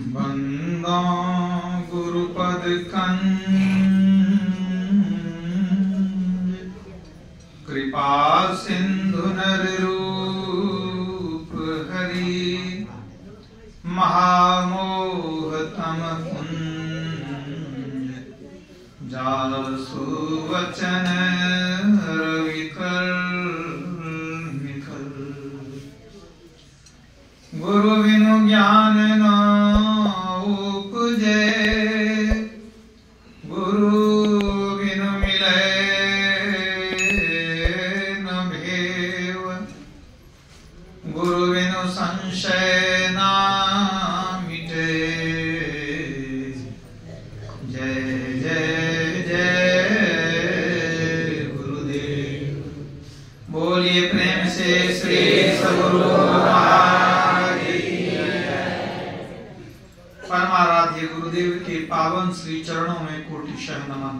बंदो गुरुपद कंज कृपा सिंधु नर रूप हरि महामोह तम कुंज जासु वचन रविकर निखर गुरु बिनु ज्ञान न उपजे गुरु बिनु मिले न भेव गुरु बिनु संशय न मिटे जय जय जय गुरुदेव। बोलिए प्रेम से श्री सद्गुरु परमाराध्य गुरुदेव के पावन श्री चरणों में कोटिशः नमन।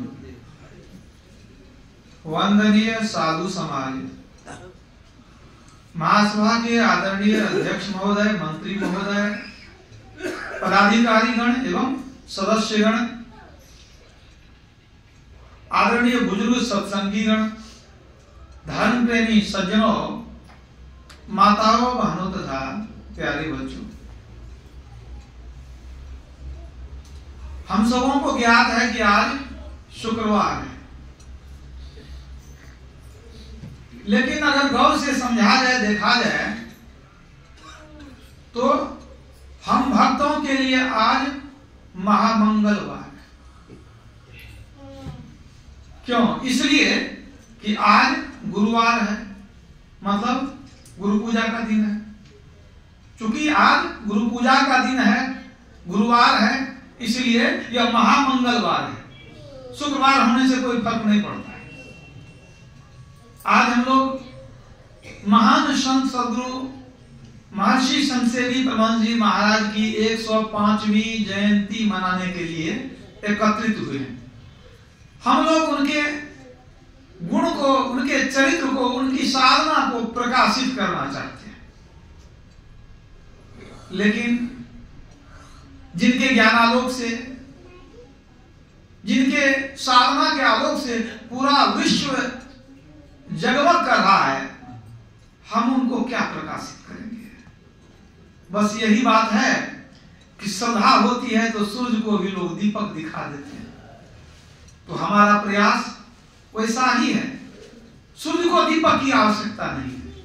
वंदनीय साधु समाज, महासभा के आदरणीय अध्यक्ष महोदय, मंत्री महोदय, पदाधिकारी गण एवं सदस्यगण, आदरणीय बुजुर्ग सत्संगी गण, धर्म प्रेमी सज्जनों, माताओं बहनों तथा प्यारे बच्चों, हम सबों को ज्ञात है कि आज शुक्रवार है, लेकिन अगर गौर से समझा जाए, देखा जाए तो हम भक्तों के लिए आज महामंगलवार है। क्यों? इसलिए कि आज गुरुवार है, मतलब गुरु पूजा का दिन है। चूंकि आज गुरु पूजा का दिन है, गुरुवार है, इसलिए यह महामंगलवार है। शुक्रवार होने से कोई फर्क नहीं पड़ता है। आज हम लोग महान संत सद्गुरु महर्षि संतसेवी प्रबंध जी महाराज की 105वीं जयंती मनाने के लिए एकत्रित हुए हैं। हम लोग उनके गुण को, उनके चरित्र को, उनकी साधना को प्रकाशित करना चाहते हैं। लेकिन जिनके ज्ञानालोक से, जिनके साधना के आलोक से पूरा विश्व जगमग कर रहा है, हम उनको क्या प्रकाशित करेंगे? बस यही बात है कि श्रद्धा होती है तो सूर्य को भी लोग दीपक दिखा देते हैं। तो हमारा प्रयास वैसा ही है। सूर्य को दीपक की आवश्यकता नहीं है,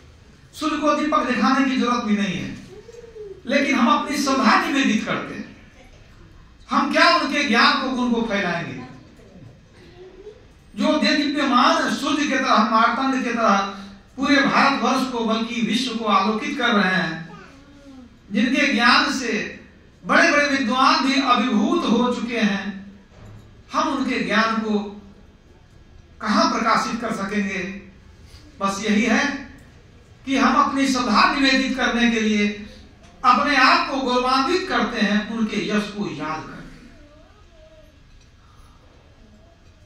सूर्य को दीपक दिखाने की जरूरत भी नहीं है, लेकिन हम अपनी श्रद्धा निवेदित करते हैं। हम क्या उनके ज्ञान को, गुण को फैलाएंगे? जो दिव्यमान सूर्य की तरह, मार्तंड की तरह पूरे भारतवर्ष को, बल्कि विश्व को आलोकित कर रहे हैं, जिनके ज्ञान से बड़े बड़े विद्वान भी अभिभूत हो चुके हैं, हम उनके ज्ञान को कहां प्रकाशित कर सकेंगे? बस यही है कि हम अपनी श्रद्धा निवेदित करने के लिए अपने आप को गौरवान्वित करते हैं उनके यश को याद करके।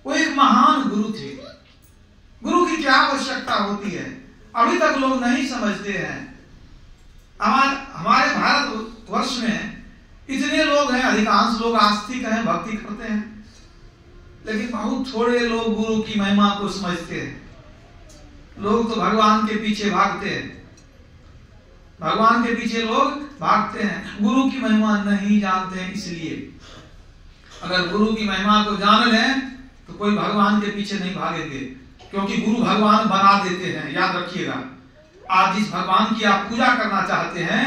वो एक महान गुरु थे। गुरु की क्या आवश्यकता होती है, अभी तक लोग नहीं समझते हैं। हमारे भारतवर्ष में इतने लोग हैं, अधिकांश लोग आस्तिक हैं, भक्ति करते हैं, लेकिन बहुत थोड़े लोग गुरु की महिमा को समझते हैं। लोग तो भगवान के पीछे भागते हैं, भगवान के पीछे लोग भागते हैं, गुरु की महिमा नहीं जानते हैं। इसलिए अगर गुरु की महिमा को जान लें तो कोई भगवान के पीछे नहीं भागेंगे, क्योंकि गुरु भगवान बना देते हैं। याद रखिएगा, आज जिस भगवान की आप पूजा करना चाहते हैं,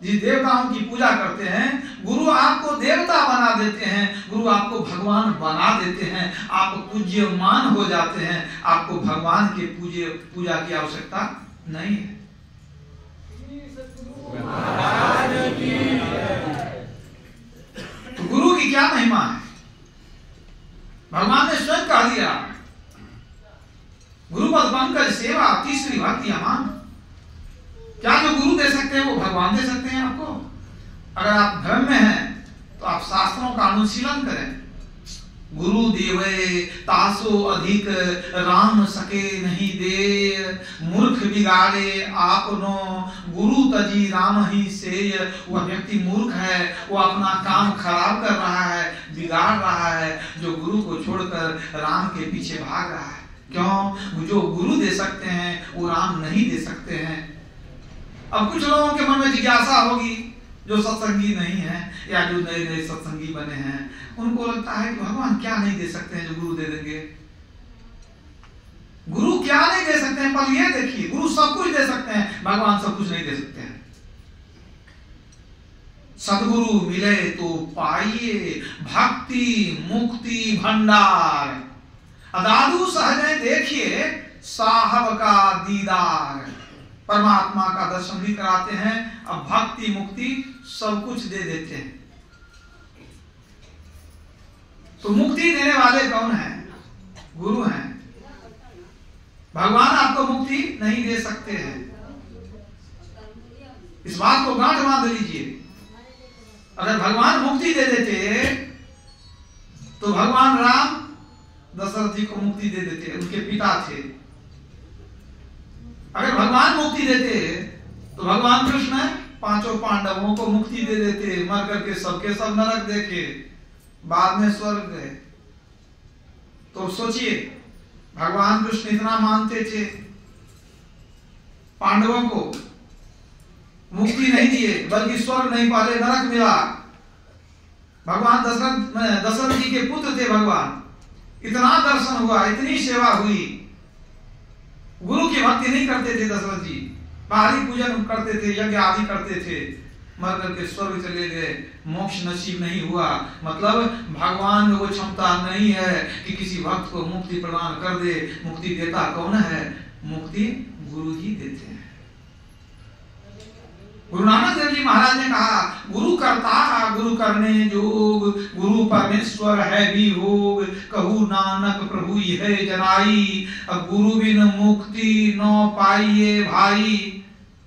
जिस देवताओं की पूजा करते हैं, गुरु आपको देवता बना देते हैं, गुरु आपको भगवान बना देते हैं, आप पूज्यमान हो जाते हैं। आपको भगवान के पूजा की आवश्यकता नहीं है। तो गुरु की क्या महिमा है? भगवान ने स्वयं कह दिया, गुरुपद पंकज सेवा तीसरी भक्ति अमान। क्या जो गुरु दे सकते हैं वो भगवान दे सकते हैं आपको? अगर आप धर्म में हैं तो आप शास्त्रों का अनुशीलन करें, गुरु देवे तासो अधिक राम सके नहीं दे, मूर्ख बिगाड़े आपनो गुरु तजी राम ही से। वह व्यक्ति मूर्ख है, वो अपना काम खराब कर रहा है, बिगाड़ रहा है, जो गुरु को छोड़कर राम के पीछे भाग रहा है। क्यों? जो गुरु दे सकते हैं वो राम नहीं दे सकते हैं। अब कुछ लोगों के मन में जिज्ञासा होगी, जो सत्संगी नहीं है या जो नए नए सत्संगी बने हैं, उनको लगता है कि भगवान क्या नहीं दे सकते हैं जो गुरु दे देंगे। गुरु क्या नहीं दे सकते हैं? पर ये देखिए, गुरु सब कुछ दे सकते हैं, भगवान सब कुछ नहीं दे सकते हैं। सदगुरु मिले तो पाइए भक्ति मुक्ति भंडार, अदादू सहजे देखिए साहब का दीदार। परमात्मा का दर्शन भी कराते हैं, अब भक्ति मुक्ति सब कुछ दे देते हैं। तो मुक्ति देने वाले कौन हैं? गुरु हैं। भगवान आपको मुक्ति नहीं दे सकते हैं, इस बात को गांठ बांध लीजिए। अगर भगवान मुक्ति दे देते तो भगवान राम दशरथ जी को मुक्ति दे देते, उनके पिता थे। अगर भगवान मुक्ति देते तो भगवान कृष्ण पांचों पांडवों को मुक्ति दे देते, मर करके सबके सब नरक देखे, बाद में स्वर्ग गए। तो सोचिए, भगवान कृष्ण इतना मानते थे, पांडवों को मुक्ति नहीं दिए बल्कि स्वर्ग नहीं पाले, नरक मिला। भगवान दशरथ जी के पुत्र थे भगवान, इतना दर्शन हुआ, इतनी सेवा हुई। गुरु की भक्ति नहीं करते थे दशरथ जी, बाहरी पूजन करते थे, यज्ञ आदि करते थे, मर करके स्वर्ग चले गए, मोक्ष नसीब नहीं हुआ। मतलब भगवान में वो क्षमता नहीं है कि किसी भक्त को मुक्ति प्रदान कर दे। मुक्ति देता कौन है? मुक्ति गुरु ही देते हैं। गुरु नानक देव जी महाराज ने कहा, गुरु करता गुरु करने जोग, गुरु परमेश्वर है भी भोग, कहू नानक प्रभु है जनाई, अब गुरु बिन मुक्ति न पाइए भाई।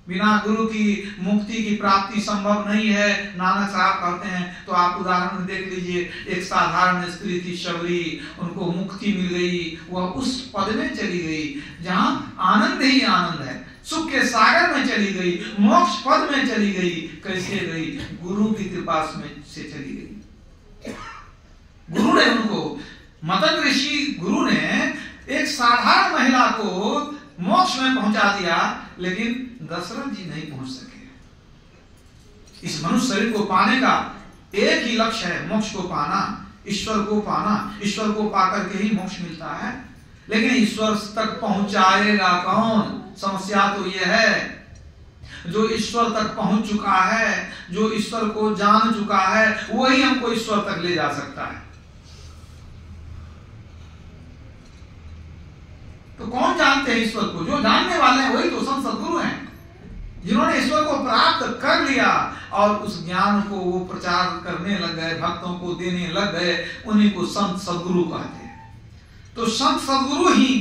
बिना गुरु की मुक्ति की प्राप्ति संभव नहीं है, नानक साहब कहते हैं। तो आप उदाहरण देख लीजिए, एक साधारण स्त्री थी शबरी, उनको मुक्ति मिल गई, वह उस पद में चली गई जहां आनंद ही आनंद है, सुख के सागर में चली गई, मोक्ष पद में चली गई। कैसे गई? गुरु की कृपा से चली गई। गुरु ने उनको, मतंग ऋषि गुरु ने एक साधारण महिला को मोक्ष में पहुंचा दिया, लेकिन दशरथ जी नहीं पहुंच सके। इस मनुष्य शरीर को पाने का एक ही लक्ष्य है, मोक्ष को पाना, ईश्वर को पाना। ईश्वर को पाकर के ही मोक्ष मिलता है, लेकिन ईश्वर तक पहुंचाएगा कौन? समस्या तो यह है, जो ईश्वर तक पहुंच चुका है, जो ईश्वर को जान चुका है, वही हमको ईश्वर तक ले जा सकता है। तो कौन जानते हैं ईश्वर को? जो जानने वाले हैं वही तो संत सद्गुरु हैं, जिन्होंने ईश्वर को प्राप्त कर लिया और उस ज्ञान को वो प्रचार करने लग गए, भक्तों को देने लग गए, उन्हीं को संत सद्गुरु कहते हैं। तो संत सद्गुरु ही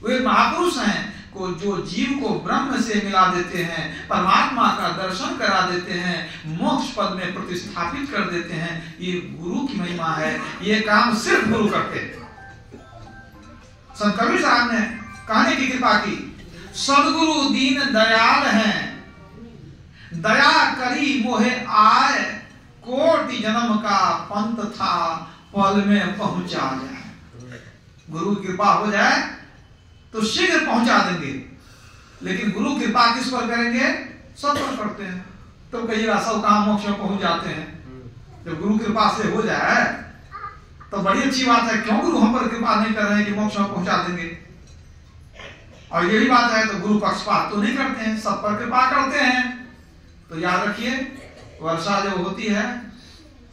वे महापुरुष हैं को जो जीव को ब्रह्म से मिला देते हैं, परमात्मा का दर्शन करा देते हैं, मोक्ष पद में प्रतिस्थापित कर देते हैं। ये गुरु की महिमा है, ये काम सिर्फ गुरु करते हैं। संत कबीर साहब ने कहने की कृपा की, सदगुरु दीन दयाल हैं, दया करी मोहे आए, कोटि जन्म का पंथ था पल में पहुंचा जाए। गुरु की कृपा हो जाए तो शीघ्र पहुंचा देंगे, लेकिन गुरु कृपा किस पर करेंगे? सब पर करते हैं। तो कहिएगा सब काम मोक्ष में पहुंच जाते हैं। जब गुरु कृपा से हो जाए तो बड़ी अच्छी बात है, क्यों गुरु हम पर कृपा नहीं कर रहे हैं कि मोक्ष में पहुंचा देंगे? और यही बात है, तो गुरु पक्षपात तो नहीं करते हैं, सब पर कृपा करते हैं। तो याद रखिए, वर्षा जब होती है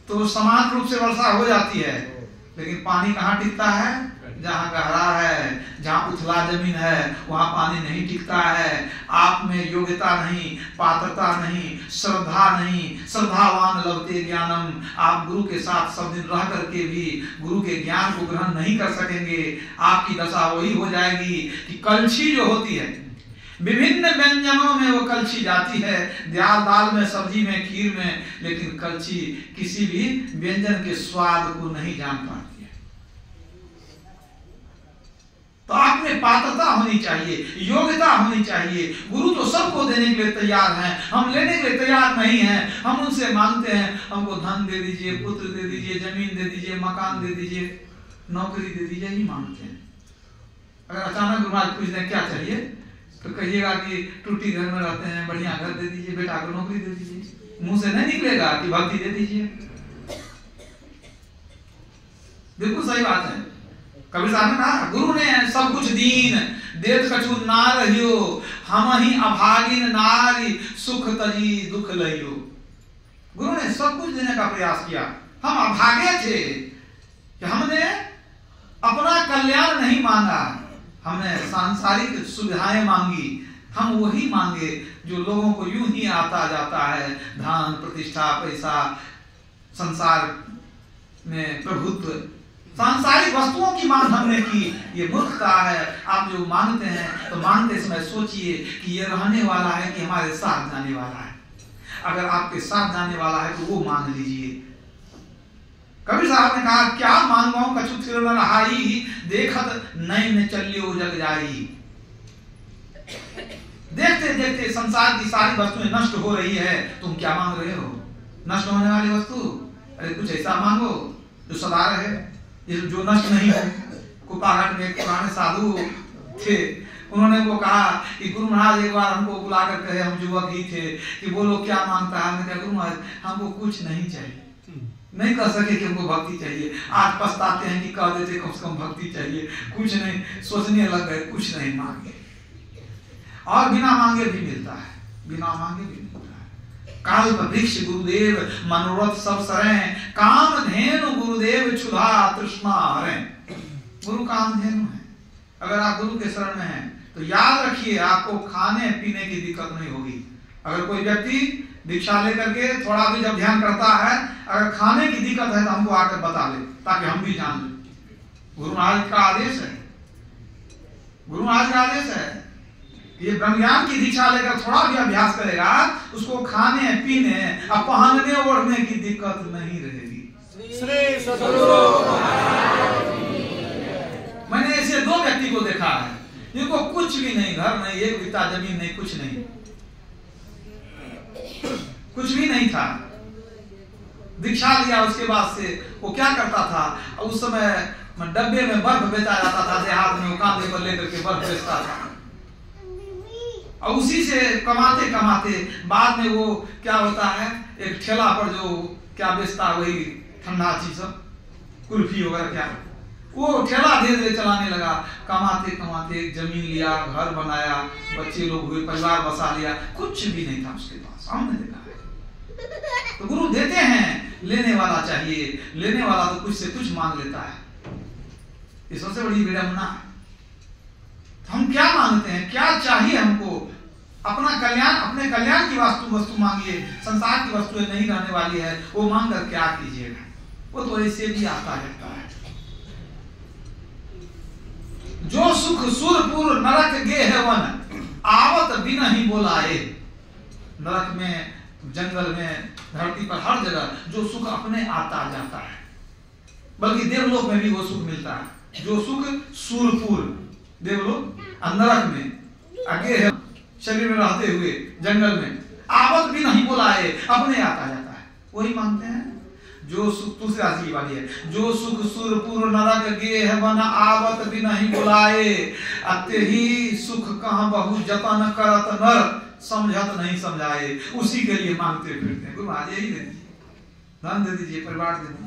तो समान रूप से वर्षा हो जाती है, लेकिन पानी कहाँ टिकता है? जहां गहरा है, जहां उथला जमीन है, वहां पानी नहीं टिकता है। आप में योग्यता नहीं, पात्रता नहीं, श्रद्धा नहीं, श्रद्धावान लभते ज्ञानम। आप गुरु के साथ सब दिन रह करके भी गुरु के ज्ञान को ग्रहण नहीं कर सकेंगे। आपकी दशा वही हो जाएगी कि कलछी जो होती है, विभिन्न व्यंजनों में वो कलछी जाती है, दाल में, सब्जी में, खीर में, लेकिन कलछी किसी भी व्यंजन के स्वाद को नहीं जान पाती है। तो आप में पात्रता होनी चाहिए, योग्यता होनी चाहिए। गुरु तो सबको देने के लिए तैयार हैं, हम लेने के लिए तैयार नहीं हैं। हम उनसे मांगते हैं हमको धन दे दीजिए, पुत्र दे दीजिए, जमीन दे दीजिए, मकान दे दीजिए, नौकरी दे दीजिए, ही मांगते हैं। अगर अचानक गुरु महाराज पूछ दें क्या चाहिए तो कहिएगा कि टूटी घर में रहते हैं, बढ़िया घर दे दीजिए, बेटा को नौकरी दे दीजिए। मुंह से नहीं निकलेगा कि भक्ति दे दीजिए। बिल्कुल सही बात है। कबीर साहब ने कहा गुरु ने सब कुछ दीन, देत कछु ना रहियो, हम ही अभागिन नारी, सुख तजी दुख लइयो। गुरु ने सब कुछ देने का प्रयास किया। हम अभागे थे कि हमने अपना कल्याण नहीं मांगा, हमने सांसारिक सुविधाएं मांगी। हम वही मांगे जो लोगों को यूं ही आता जाता है, धन, प्रतिष्ठा, पैसा, संसार में प्रभुत्व, सांसारिक वस्तुओं की मांग हमने की। ये मूर्खता है। आप जो मांगते हैं तो मांगते समय सोचिए कि ये रहने वाला है कि हमारे साथ जाने वाला है। अगर आपके साथ जाने वाला है तो वो मांग लीजिए। कबीर साहब ने कहा क्या मांगो कछु थिर न रहाई, देखत नैन चलियो जग जाई। देखते देखते संसार की सारी वस्तुएं नष्ट हो रही है, तुम क्या मांग रहे हो? नष्ट होने वाली वस्तु? अरे कुछ ऐसा मांगो जो सदा रहे, जो नष्ट नहीं हो। कुपाघाट में एक पुराने साधु थे, उन्होंने वो कहा कि गुरु महाराज एक बार हमको बुलाकर कहे, हम युवक ही थे, कि बोलो क्या मांगता है? हमने कहा गुरु महाराज हमको कुछ नहीं चाहिए। नहीं कह सके कि हमको भक्ति चाहिए। आज पछताते हैं कि कह देते कम से कम भक्ति चाहिए। कुछ नहीं, सोचने लग गए कुछ नहीं मांगे। और बिना मांगे भी मिलता है, बिना मांगे भी मिलता है। काल्प वृक्ष गुरुदेव मनोरथ सब सरें, काम धेनु गुरुदेव क्षुधा तृष्णा हरें। गुरु काम धेनु है। अगर आप गुरु के शरण में हैं तो याद रखिए आपको खाने पीने की दिक्कत नहीं होगी। अगर कोई व्यक्ति दीक्षा लेकर के थोड़ा भी जब ध्यान करता है, अगर खाने की दिक्कत है तो हमको आकर बता ले, ताकि हम भी जान लें। गुरु महाराज का आदेश है, गुरु महाराज का आदेश है। ये ब्रह्म ज्ञान की दीक्षा लेकर थोड़ा भी अभ्यास करेगा, उसको खाने पीने और पहनने ओढ़ने की दिक्कत नहीं रहेगी। श्री सद्गुरु मैंने ऐसे दो व्यक्ति को देखा है जिनको कुछ भी नहीं, घर नहीं, एक बिता जमीन नहीं, कुछ नहीं, कुछ भी नहीं था। दीक्षा लिया उसके बाद से वो क्या करता था, उस समय डब्बे में बर्फ बेचा जाता था, देहात में वो कांधे पर लेकर के बर्फ बेचता था। और उसी से कमाते कमाते बाद में वो क्या होता है, एक ठेला पर जो क्या बेचता वही ठंडा चीज सब, कुल्फी वगैरह क्या, वो ठेला धीरे धीरे चलाने लगा। कमाते कमाते जमीन लिया, घर बनाया, बच्चे लोग हुए, परिवार बसा लिया, कुछ भी नहीं था उसके पास। हमने देखा है। तो गुरु देते हैं, लेने वाला चाहिए। लेने वाला तो कुछ से कुछ मांग लेता है। ये सबसे बड़ी विडंबना है। हम क्या मांगते हैं, क्या चाहिए हमको? अपना कल्याण, अपने कल्याण की वस्तु मांगिए। संसार की वस्तुएं नहीं रहने वाली है, वो मांग कर क्या कीजिएगा? वो तो ऐसे भी आता रहता है। जो सुख सुरपुर नरक गे है वन, आवत बिना ही बोलाए। नरक में, जंगल में, धरती पर हर जगह जो सुख अपने आता जाता है, बल्कि देवलोक में भी वो सुख मिलता है। जो सुख सुरपुर देवलोक, नरक में आगे है, शरीर में रहते हुए जंगल में, आवत भी नहीं बुलाए, अपने आता जाता है, वही मांगते हैं। जो सुख, दूसरी राशि वाली है, जो सुख सुरपुर नरक गे है वन, आवत भी नहीं बुलाए, अते ही सुख कहाँ बहु जतन करत नर, समझत नहीं समझाए। उसी के लिए मांगते फिरते हैं। गुरु महाराज यही दे दीजिए, धन दे दीजिए, परिवार दे दीजिए,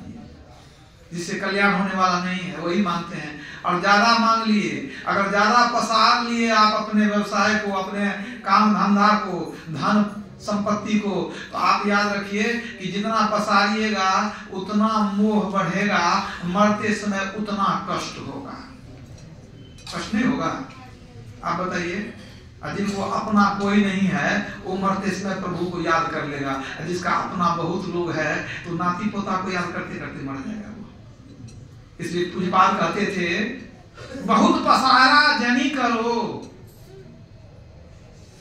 जिससे कल्याण होने वाला नहीं है वही मांगते हैं। और ज्यादा मांग लिए, अगर ज्यादा पसार लिए आप अपने व्यवसाय को, अपने काम धंधा को, धन संपत्ति को, तो आप याद रखिए कि जितना पसारिएगा उतना मोह बढ़ेगा, मरते समय उतना कष्ट होगा। कष्ट नहीं होगा? आप बताइए। जिनको अपना कोई नहीं है वो मरते समय प्रभु को याद कर लेगा। जिसका अपना बहुत लोग है तो नाती पोता को याद करते करते मर जाएगा वो। इसलिए पूज्यपाद कहते थे बहुत पसारा जनी करो।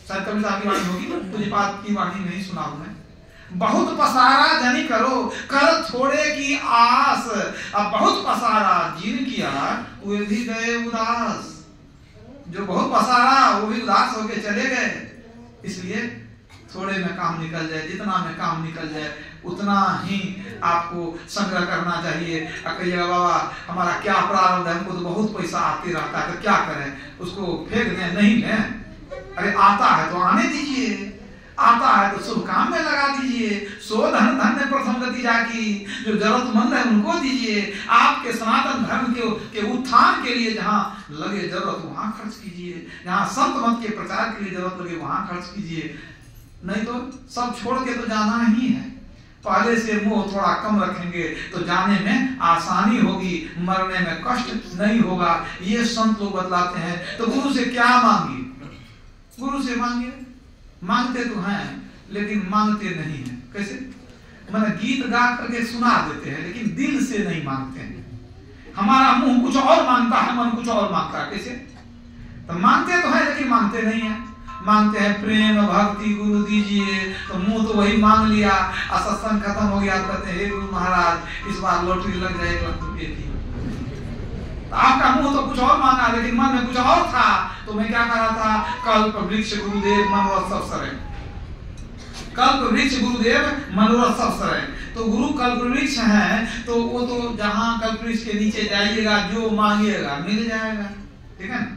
शायद कभी साहब की वाणी होगी, पूज्यपाद की वाणी नहीं सुना हूं मैं। बहुत पसारा जनी करो, कर थोड़े की आस। अब बहुत पसारा जिन किया वे भी गए उदास। जो बहुत पसारा वो भी उदास होके चले गए। इसलिए थोड़े में काम निकल जाए, जितना में काम निकल जाए उतना ही आपको संग्रह करना चाहिए। कहिएगा बाबा हमारा क्या प्रारब्ध है, हमको तो बहुत पैसा आते रहता है, तो क्या करें, उसको फेंक दें? नहीं लें। अरे आता है तो आने दीजिए, आता है तो शुभ काम में लगा दीजिए। सो धन धन्य प्रथम गति जाकी, जो जरूरतमंद है उनको दीजिए। आपके सनातन धर्म के उत्थान के लिए जहाँ लगे जरूरत वहां खर्च कीजिए, जहाँ संत मत के प्रचार के लिए जरूरत लगे वहां खर्च कीजिए। नहीं तो सब छोड़ के तो जाना ही है। पहले से मोह थोड़ा कम रखेंगे तो जाने में आसानी होगी, मरने में कष्ट नहीं होगा। ये संत लोग बतलाते हैं। तो गुरु से क्या मांगिए? गुरु से मांगिए। मांगते तो हैं लेकिन मांगते नहीं है। कैसे? मैंने गीत गा करके सुना देते हैं लेकिन दिल से नहीं मांगते हैं। हमारा मुंह कुछ और मांगता है, मन कुछ और मांगता है। कैसे? तो मांगते तो है लेकिन मांगते नहीं है। मांगते हैं प्रेम भक्ति गुरु दीजिए, तो मुंह तो वही मांग लिया। सत्संग खत्म हो गया तो कहते हैं हे गुरु महाराज इस बार लॉटरी लग जाए 1 लाख रुपए की। तो आपका मुंह तो कुछ और मांगा लेकिन मन में कुछ और था। तो मैं क्या कर रहा था? कल्प वृक्ष गुरुदेव मनोरथ सब सरे, कल्प वृक्ष गुरुदेव मनोरथ सब सरे। तो गुरु कल्प वृक्ष है, तो वो तो जहाँ कल्प वृक्ष के नीचे जाइएगा जो मांगिएगा मिल जाएगा। ठीक है?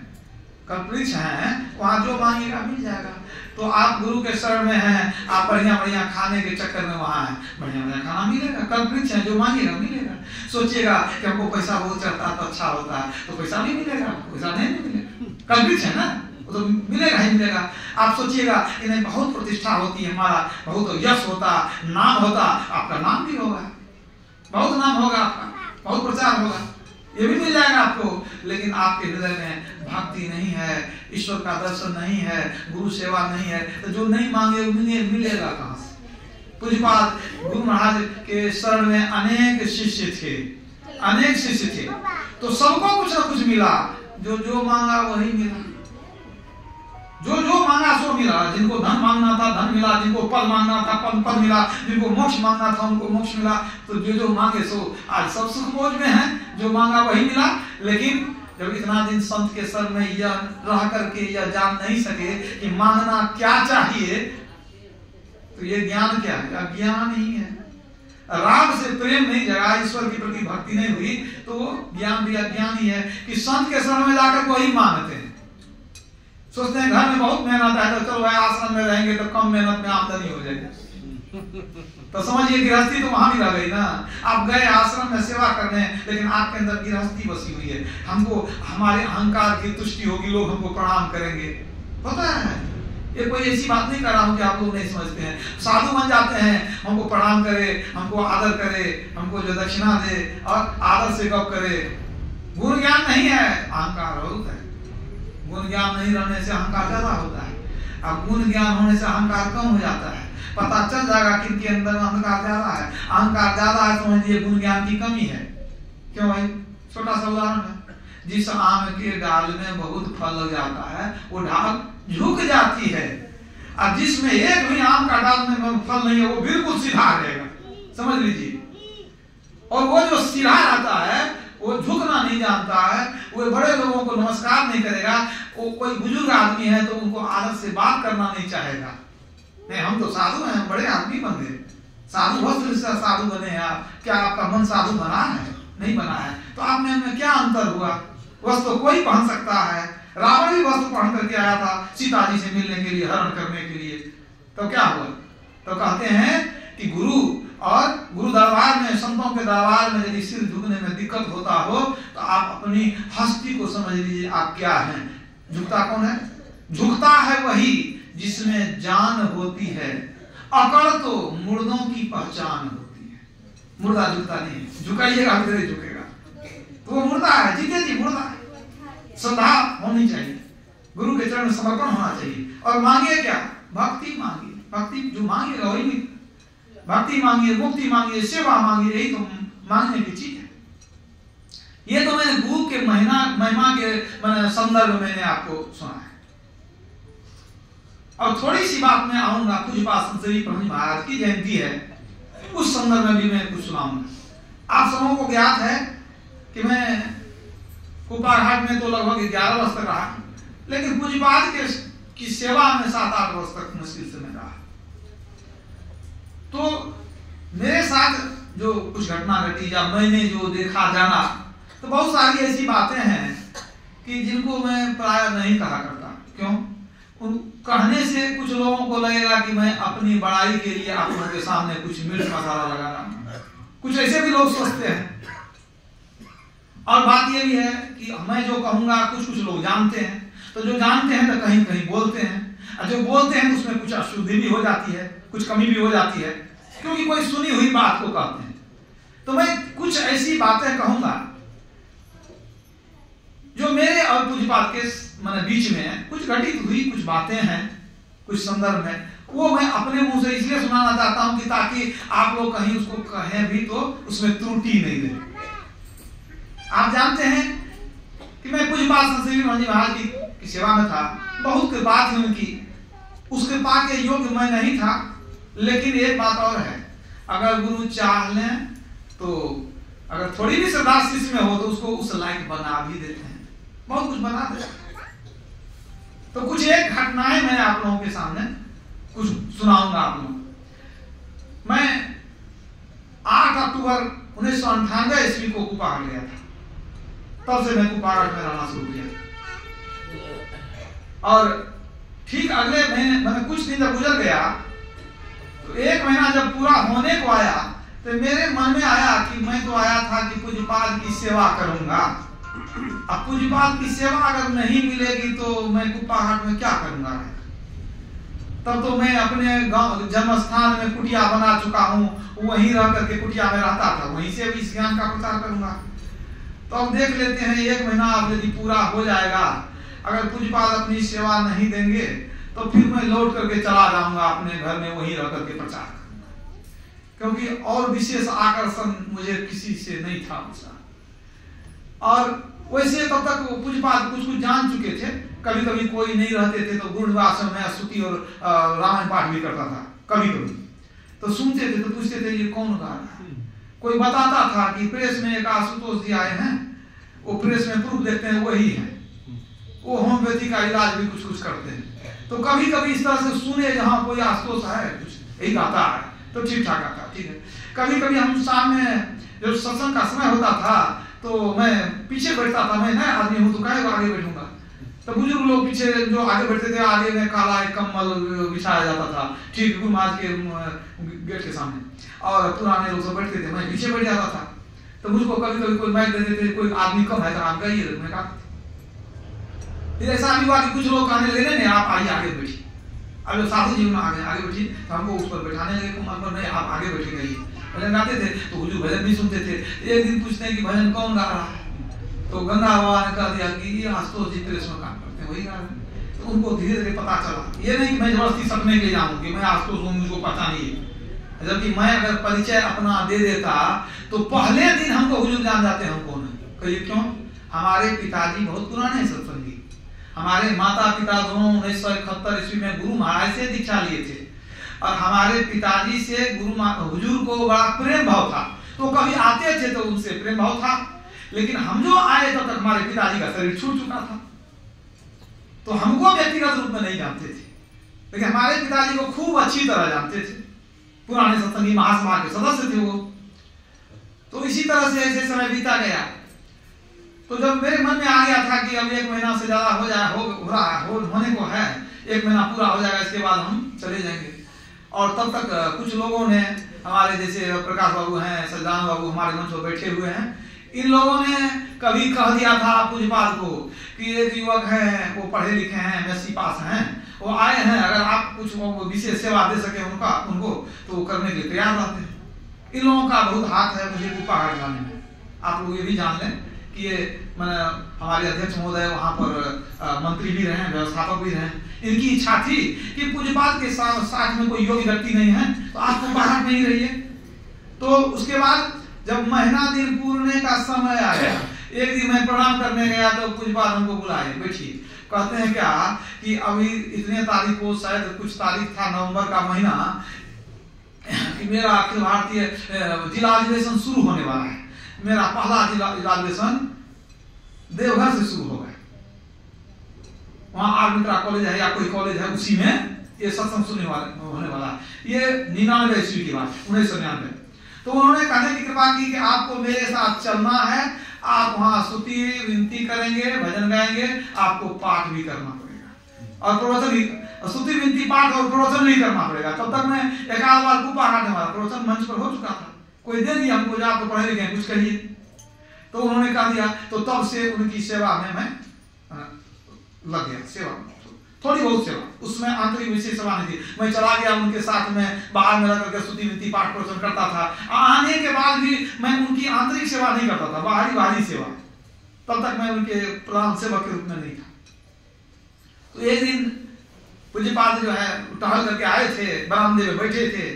कल्पवृक्ष है, वहां जो मांगेगा मिल जाएगा। तो आप गुरु के शरण में हैं, आप बढ़िया बढ़िया खाने के चक्कर में वहां हैं, बढ़िया बढ़िया खाना मिलेगा। कल्पवृक्ष है, जो मांगेगा मिलेगा। सोचिएगा कि हमको पैसा बहुत चढ़ता तो अच्छा होता है, तो पैसा नहीं मिलेगा, पैसा नहीं मिलेगा। कल्पवृक्ष है ना, वो तो मिलेगा ही मिलेगा। आप सोचिएगा कि नहीं बहुत प्रतिष्ठा होती है, हमारा बहुत यश होता, नाम होता, आपका नाम भी होगा, बहुत नाम होगा आपका, बहुत प्रचार होगा, ये भी मिल जाएगा आपको। लेकिन आपके हृदय में भक्ति नहीं है, ईश्वर का दर्शन नहीं है, गुरु सेवा नहीं है, तो जो नहीं मांगे मिलेगा कहां से? पूज्यपाद गुरु महाराज के शरण में अनेक शिष्य थे, अनेक शिष्य थे, तो सबको कुछ ना कुछ मिला। जो जो मांगा वही मिला, जो जो मांगा सो मिला। जिनको धन मांगना था धन मिला, जिनको पद मांगना था पद मिला, जिनको मोक्ष मांगना था उनको मोक्ष मिला। तो जो जो मांगे सो आज सब सुख मौज में है, जो मांगा वही मिला। लेकिन जब इतना दिन संत के सर में यह रह करके यह जान नहीं सके कि मांगना क्या चाहिए, तो ये ज्ञान क्या है? अज्ञान ही है। राग से प्रेम नहीं जगा, ईश्वर के प्रति भक्ति नहीं हुई, तो वो ज्ञान भी अज्ञान ही है कि संत के शरण में जाकर वही मांगते हैं। सोचते हैं घर में बहुत मेहनत है तो चलो भाई आश्रम में रहेंगे तो कम मेहनत में आमदनी हो जाएगी। तो समझिए गृहस्थी तो वहां भी रह गई ना। आप गए आश्रम में सेवा करने, लेकिन आपके अंदर गृहस्थी बसी हुई है। हमको हमारे अहंकार की तुष्टि होगी, लोग हमको प्रणाम करेंगे। पता है ये कोई ऐसी बात नहीं कर रहा हूं कि आप लोग नहीं समझते हैं। साधु बन जाते हैं, हमको प्रणाम करे, हमको आदर करे, हमको जो दक्षिणा दे और आदर से गप करे। गुण ज्ञान नहीं है, अहंकार होता है। गुण ज्ञान नहीं रहने से अहंकार ज्यादा होता है, अब गुण ज्ञान होने से अहंकार कम हो जाता है। पता चल जाएगा किनके अंदर अहंकार ज्यादा है। अहंकार ज्यादा है समझ लीजिए गुण ज्ञान की कमी है। क्यों भाई? छोटा सा उदाहरण है, जिस आम के डाल में बहुत फल लग जाता है वो डाल झुक जाती है, और जिसमें एक भी आम का डाल में फल नहीं है वो बिल्कुल सीधा रहेगा, समझ लीजिए। और वो जो सीधा रहता है वो झुकना नहीं जानता है, वो बड़े लोगों को नमस्कार नहीं करेगा। वो कोई बुजुर्ग आदमी है तो उनको आदर से बात करना नहीं चाहेगा। नहीं हम तो साधु हैं, बड़े आदमी बन गए, साधु वस्त्र से साधु बने हैं आप। क्या आपका मन साधु बना है? नहीं बना है। तो आप में क्या अंतर हुआ? वस्त्र तो कोई पहन सकता है। रावण भी वस्त्र पहन करके आया था सीता जी से मिलने के लिए, हरण करने के लिए। तो क्या हुआ? तो कहते हैं कि गुरु और गुरु दरबार में, संतों के दरबार में यदि सिर झुकने में दिक्कत होता हो तो आप अपनी हस्ती को समझ लीजिए आप क्या हैं। झुकता कौन है? झुकता है वही जिसमें जान होती है। अकड़ तो मुर्दों की पहचान होती है। मुर्दा झुकता नहीं, झुकाइएगा फिर झुकेगा, तो वो मुर्दा है। जीते जी मुर्दा है। श्रद्धा होनी चाहिए, गुरु के चरण में समर्पण होना चाहिए। और मांगिए क्या? भक्ति मांगिए। भक्ति जो मांगेगा वही मिलेगा। भक्ति मांगिए, मुक्ति मांगिए, सेवा मांगिए, यही तो मांगने की चीज है। ये तो मैंने गुरु के महिमा के संदर्भ में मैंने आपको सुना है। और थोड़ी सी बात में आऊंगा, पूज्यपाद संत प्रभु महाराज की जयंती है, उस संदर्भ में भी मैं कुछ सुनाऊंगा। आप सबों को ज्ञात है कि मैं कुपा घाट में तो लगभग 11 वर्ष तक रहा, लेकिन पूज्यपाद की सेवा में 7-8 वर्ष तक मुश्किल से मैं रहा। तो मेरे साथ जो कुछ घटना घटी या मैंने जो देखा जाना, तो बहुत सारी ऐसी बातें हैं कि जिनको मैं प्राय नहीं कहा करता। क्यों? उन कहने से कुछ लोगों को लगेगा कि मैं अपनी बड़ाई के लिए आप लोगों के सामने कुछ मिर्च मसाला लगा रहा हूं, कुछ ऐसे भी लोग सोचते हैं। और बात यह भी है कि मैं जो कहूंगा कुछ लोग जानते हैं, तो जो जानते हैं तो कहीं कहीं बोलते हैं, और जो बोलते हैं उसमें कुछ अशुद्धि भी हो जाती है, कुछ कमी भी हो जाती है, क्योंकि कोई सुनी हुई बात को कहते हैं। तो मैं कुछ ऐसी बातें कहूंगा जो मेरे और पूज्यपाद के बीच में कुछ घटित हुई कुछ बातें हैं, कुछ संदर्भ में, वो मैं अपने मुंह से इसलिए सुनाना चाहता हूं कि ताकि आप लोग कहीं उसको कहें भी तो उसमें त्रुटि नहीं रहे। आप जानते हैं कि मैं पूज्यपाद संत श्री विमल जी महाराज की सेवा में था, बहुत कृपा थी उनकी, उस कृपा के योग्य मैं नहीं था। लेकिन एक बात और है, अगर गुरु चाह लें तो अगर थोड़ी भी श्रद्धा शिष्य में हो तो उसको उस लायक बना भी देते हैं, बहुत कुछ बना देते हैं। तो कुछ एक घटनाएं मैं आप लोगों के सामने कुछ सुनाऊंगा आप लोग। मैं 8 अक्टूबर 1998 ईस्वी को कुपागढ़ गया था, तब से मैं कुपागढ़ में रहना शुरू किया। और ठीक अगले महीने मैंने कुछ दिन जब गुजर गया, तो 1 महीना जब पूरा होने को आया, तो मेरे मन में आया कि मैं तो आया था कि पूज्यपाद की सेवा करूंगा, अब पूज्यपाद की सेवा अगर नहीं मिलेगी तो मैं कुपागढ़ में क्या करूंगा। तब तो मैं अपने गांव जन्म स्थान में कुटिया बना चुका हूं, वहीं रह करके कुटिया में रहता था, वहीं से भी इस ज्ञान का प्रचार करूंगा। तो अब देख लेते हैं 1 महीना अब यदि पूरा हो जाएगा, अगर पूज्यपाद अपनी सेवा नहीं देंगे तो फिर मैं लौट करके चला जाऊंगा अपने घर में, वहीं रह करके प्रचार करूंगा, क्योंकि और विशेष आकर्षण मुझे किसी से नहीं था उसका। और वैसे तब तक पूज्यपाद कुछ जान चुके थे, कभी कभी कोई नहीं रहते थे तो गुरु आश्रम में स्तुति और रामायण पाठ भी करता था, कभी कभी तो सुनते थे, तो पूछते थे ये कौन गा रहा है। कोई बताता था कि प्रेस में एक आशुतोष जी आए हैं, वो प्रेस में प्रूफ देखते हैं वही है, वो होम्योपैथी का इलाज भी कुछ करते हैं। तो कभी कभी इस तरह से सुने जहां कोई आशुतोष है कुछ यही गाता है तो ठीक ठाक आता, ठीक है। कभी कभी हम शाम में जब सत्संग का समय होता था तो मैं पीछे बैठता था, मैं नया आदमी हूं तो काहे आगे बैठूंगा। तो बुजुर्ग लोग पीछे जो आगे बैठते थे, आगे में काला एक कम्बल बिछाया जाता था, ठीक गुरु महाराज के गेट के सामने, और पुराने लोग सब बैठते थे, मैं पीछे बैठ जाता था। तो मुझको कभी कभी कोई माइक देते थे, कोई आदमी कम है तो आप गई, मैं कहा फिर ऐसा भी हुआ कि कुछ लोग कहने लगे नहीं आप आइए आगे बैठिए। अब साधु जी में आगे बैठिए, तो हमको उस पर बैठाने लगे, कुमार पर नहीं आप आगे बैठे गई। भजन गाते थे तो हुजूर भजन भी सुनते थे। एक दिन पूछते हैं कि भजन कौन गा रहा है, तो गंगा बाबा ने कह दिया कि ये आशुतोष जी प्रेस में काम करते हैं, वही गा रहे हैं। तो उनको धीरे धीरे पता चला, ये नहीं कि मैं जबरदस्ती सपने के जाऊं कि मैं आशुतोष हूं, मुझको पता नहीं है। जबकि मैं अगर परिचय अपना दे देता तो पहले दिन हमको हुजूर जान जाते, हमको नहीं। कहिए क्यों? हमारे पिताजी बहुत पुराने सत्संगी, हमारे माता पिता दोनों 1971 ईस्वी में गुरु महाराज से दीक्षा लिए थे, और हमारे पिताजी से हुजूर को बड़ा प्रेम भाव था, तो कभी आते थे तो उनसे प्रेम भाव था। लेकिन हम जो आए तब तक हमारे पिताजी का शरीर छूट चुका था, तो हमको व्यक्तिगत रूप में नहीं जानते थे, लेकिन हमारे पिताजी को खूब अच्छी तरह जानते थे, पुराने सत्संगी महासभा के सदस्य थे वो। तो इसी तरह से ऐसे समय बीता गया। तो जब मेरे मन में आ गया था कि अब 1 महीना से ज्यादा हो जाए, होने को है, 1 महीना पूरा हो जाएगा, इसके बाद हम चले जाएंगे। और तब तक कुछ लोगों ने, हमारे जैसे प्रकाश बाबू हैं, सज्जान बाबू हमारे मंच पर बैठे हुए हैं, इन लोगों ने कभी कह दिया था पूज्यपाद को कि एक युवक है, वो पढ़े लिखे हैं, एमएससी पास हैं, वो आए हैं, अगर आप कुछ विशेष सेवा दे सके उनको तो करने के लिए तैयार रहते हैं। इन लोगों का बहुत हाथ है मुझे कुपागढ़ जाने में। आप लोग ये भी जान लें कि ये हमारे अध्यक्ष महोदय वहां पर मंत्री भी रहे, व्यवस्थापक भी रहे, इनकी इच्छा थी कि पूज्यपाद के साथ में कोई योग्य व्यक्ति नहीं है तो आप कुपागढ़ नहीं रहिए। तो उसके बाद जब महीना दिन पूरने का समय आया, एक दिन मैं प्रणाम करने गया तो पूज्यपाद हमको बुलाए, बैठिए। कहते हैं क्या कि अभी इतने तारीख को, शायद कुछ तारीख था नवंबर का महीना, कि मेरा अखिल भारतीय जिला अधिवेशन शुरू होने वाला है। मेरा पहला जिला अधिवेशन देवघर से शुरू होगा, वहाँ आर्मित्रा कॉलेज है या कोई कॉलेज है, उसी में ये सत्संग सुनने वाले होने वाला है। ये 99 ईस्वी की बात, 1999। तो उन्होंने कहने की कृपा की कि आपको मेरे साथ चलना है, आप वहाँ स्तुति विनती करेंगे, भजन गाएंगे, आपको पाठ भी करना पड़ेगा और प्रवचन भी, स्तुति विनती पाठ और प्रवचन भी करना पड़ेगा। तब तक मैं एक आध बार कुपा काटने वाला, प्रवचन मंच पर हो चुका था, कोई दे दिया हमको, आप तो पढ़े लिखे कुछ कहिए। तो उन्होंने कह दिया, तो तब से उनकी सेवा में मैं लग गया, सेवा थोड़ी बहुत सेवा, उसमें आंतरिक विशेष सेवा नहीं थी। मैं चला गया उनके साथ में, बाहर में लग करके स्तुति विनती पाठ प्रवचन करता था। आने के बाद भी मैं उनकी आंतरिक सेवा नहीं करता था, बाहरी सेवा। तब तक मैं उनके प्रधान सेवक के रूप में नहीं था। तो एक दिन पूज्यपाद जो है टहल करके आए थे, बरामदे में बैठे थे।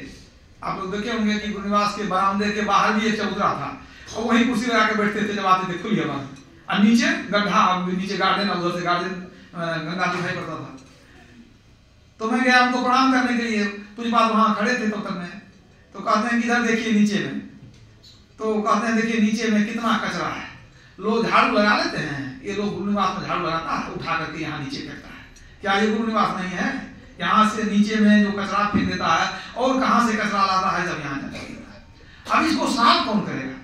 आप लोग देखे होंगे कि गुरुनिवास के बरामदे के बाहर भी एक चबूतरा था और वहीं कुर्सी लगा के बैठते थे जब आते थे खुली हवा में, और नीचे गड्ढा, नीचे गार्डन, उधर से गार्डन गंगा दिखाई पड़ता था। तो मैं गया उनको प्रणाम करने के लिए, पूज्यपाद वहां खड़े थे तब तक में। तो कहते हैं कि इधर देखिए नीचे में, तो कहते हैं देखिए नीचे में कितना कचरा है, लोग झाड़ू लगा लेते हैं, ये लोग गुरुनिवास में झाड़ू लगाता है, उठा करके यहाँ नीचे फेंकता है। क्या ये गुरुनिवास नहीं है? यहाँ से नीचे में जो कचरा फेंक देता है और कहाँ से कचरा लाता है जब यहाँ जाता है। अब इसको साफ कौन करेगा?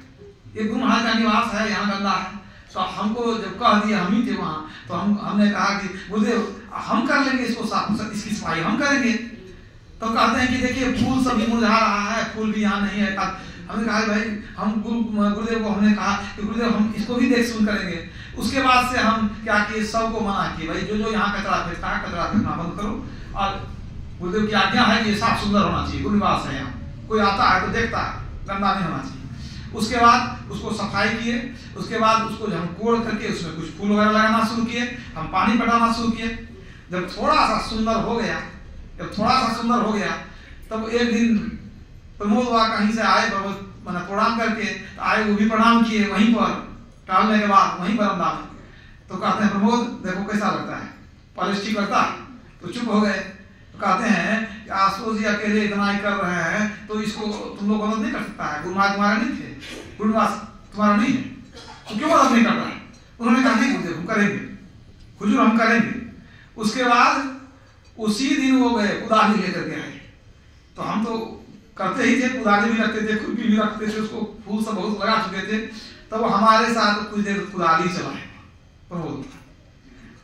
ये गुरु महाराज का निवास है, यहाँ गंदा है। तो हमको जब कह दिया, हम ही थे वहाँ, तो हमने कहा कि गुरुदेव हम कर लेंगे इसको साफ, इसकी सफाई हम करेंगे। तो कहते हैं कि देखिए फूल सभी मुरझा रहा है, फूल भी यहाँ नहीं है। हमने कहा भाई, हम गुरुदेव को हमने कहा कि गुरुदेव हम इसको भी देख सुन करेंगे। उसके बाद से हम क्या किए, सबको मना किए, भाई जो जो यहाँ कचरा फेंकता है कचरा फेंकना बंद करो, और गुरुदेव की आज्ञा है कि ये साफ सुंदर होना चाहिए, गुरुनिवास है यहाँ, कोई आता है तो देखता है, गंदा नहीं होना चाहिए। उसके बाद उसको सफाई किए, उसके बाद उसको हम कोड़ करके उसमें कुछ फूल वगैरह लगाना शुरू किए, हम पानी पटाना शुरू किए। जब थोड़ा सा सुंदर हो गया, तब एक दिन प्रमोद वहाँ कहीं से आए, मैंने प्रणाम करके आए, वो भी प्रणाम किए वहीं पर, टहलने के बाद वहीं बरामदा में। तो कहते हैं प्रमोद देखो कैसा लगता है, पॉलिश ठीक लगता है? तो चुप हो गए। तो कहते हैं कि आशुतोष जी अकेले इतना ही कर रहे हैं तो इसको तुम लोग मदद नहीं कर सकता है? गुरु महाराज तुम्हारे नहीं थे, गुरुनिवास तुम्हारा नहीं है, तो क्यों मदद नहीं कर रहा है? उन्होंने कहा नहीं गुरुदेव हम करेंगे, हुजूर हम करेंगे। उसके बाद उसी दिन वो गए कुदाली लेकर के आए। तो हम तो करते ही थे, कुदाली भी रखते थे, खुरपी भी रखते थे, उसको फूल सब बहुत लगा चुके थे। तब वो हमारे साथ कुछ देर कुदाली चलाए प्रमोद।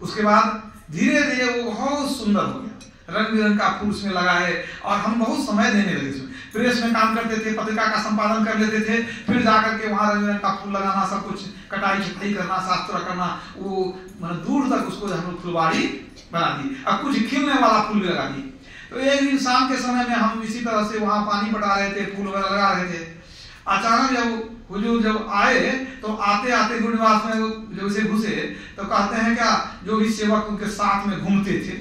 उसके बाद धीरे धीरे वो बहुत सुंदर हो गया, रंग बिरंग का फूल उसमें लगाए और हम बहुत समय देने लगे उसमें। प्रेस में काम करते थे, पत्रिका का संपादन कर लेते थे, फिर जाकर के वहाँ रंग बिरंग का फूल लगाना, सब कुछ कटाई छटाई करना, शास्त्र करना, वो मतलब दूर तक उसको हम लोग फुलवाड़ी बना दी और कुछ खिलने वाला फूल भी लगा दी। तो एक दिन शाम के समय में हम इसी तरह से वहाँ पानी पटा रहे थे, फूल वगैरह लगा रहे थे। अचानक जब हुजूर जब आए तो आते आते गुरुनिवास में जब से घुसे तो कहते हैं क्या, जो भी सेवक उनके साथ में घूमते थे,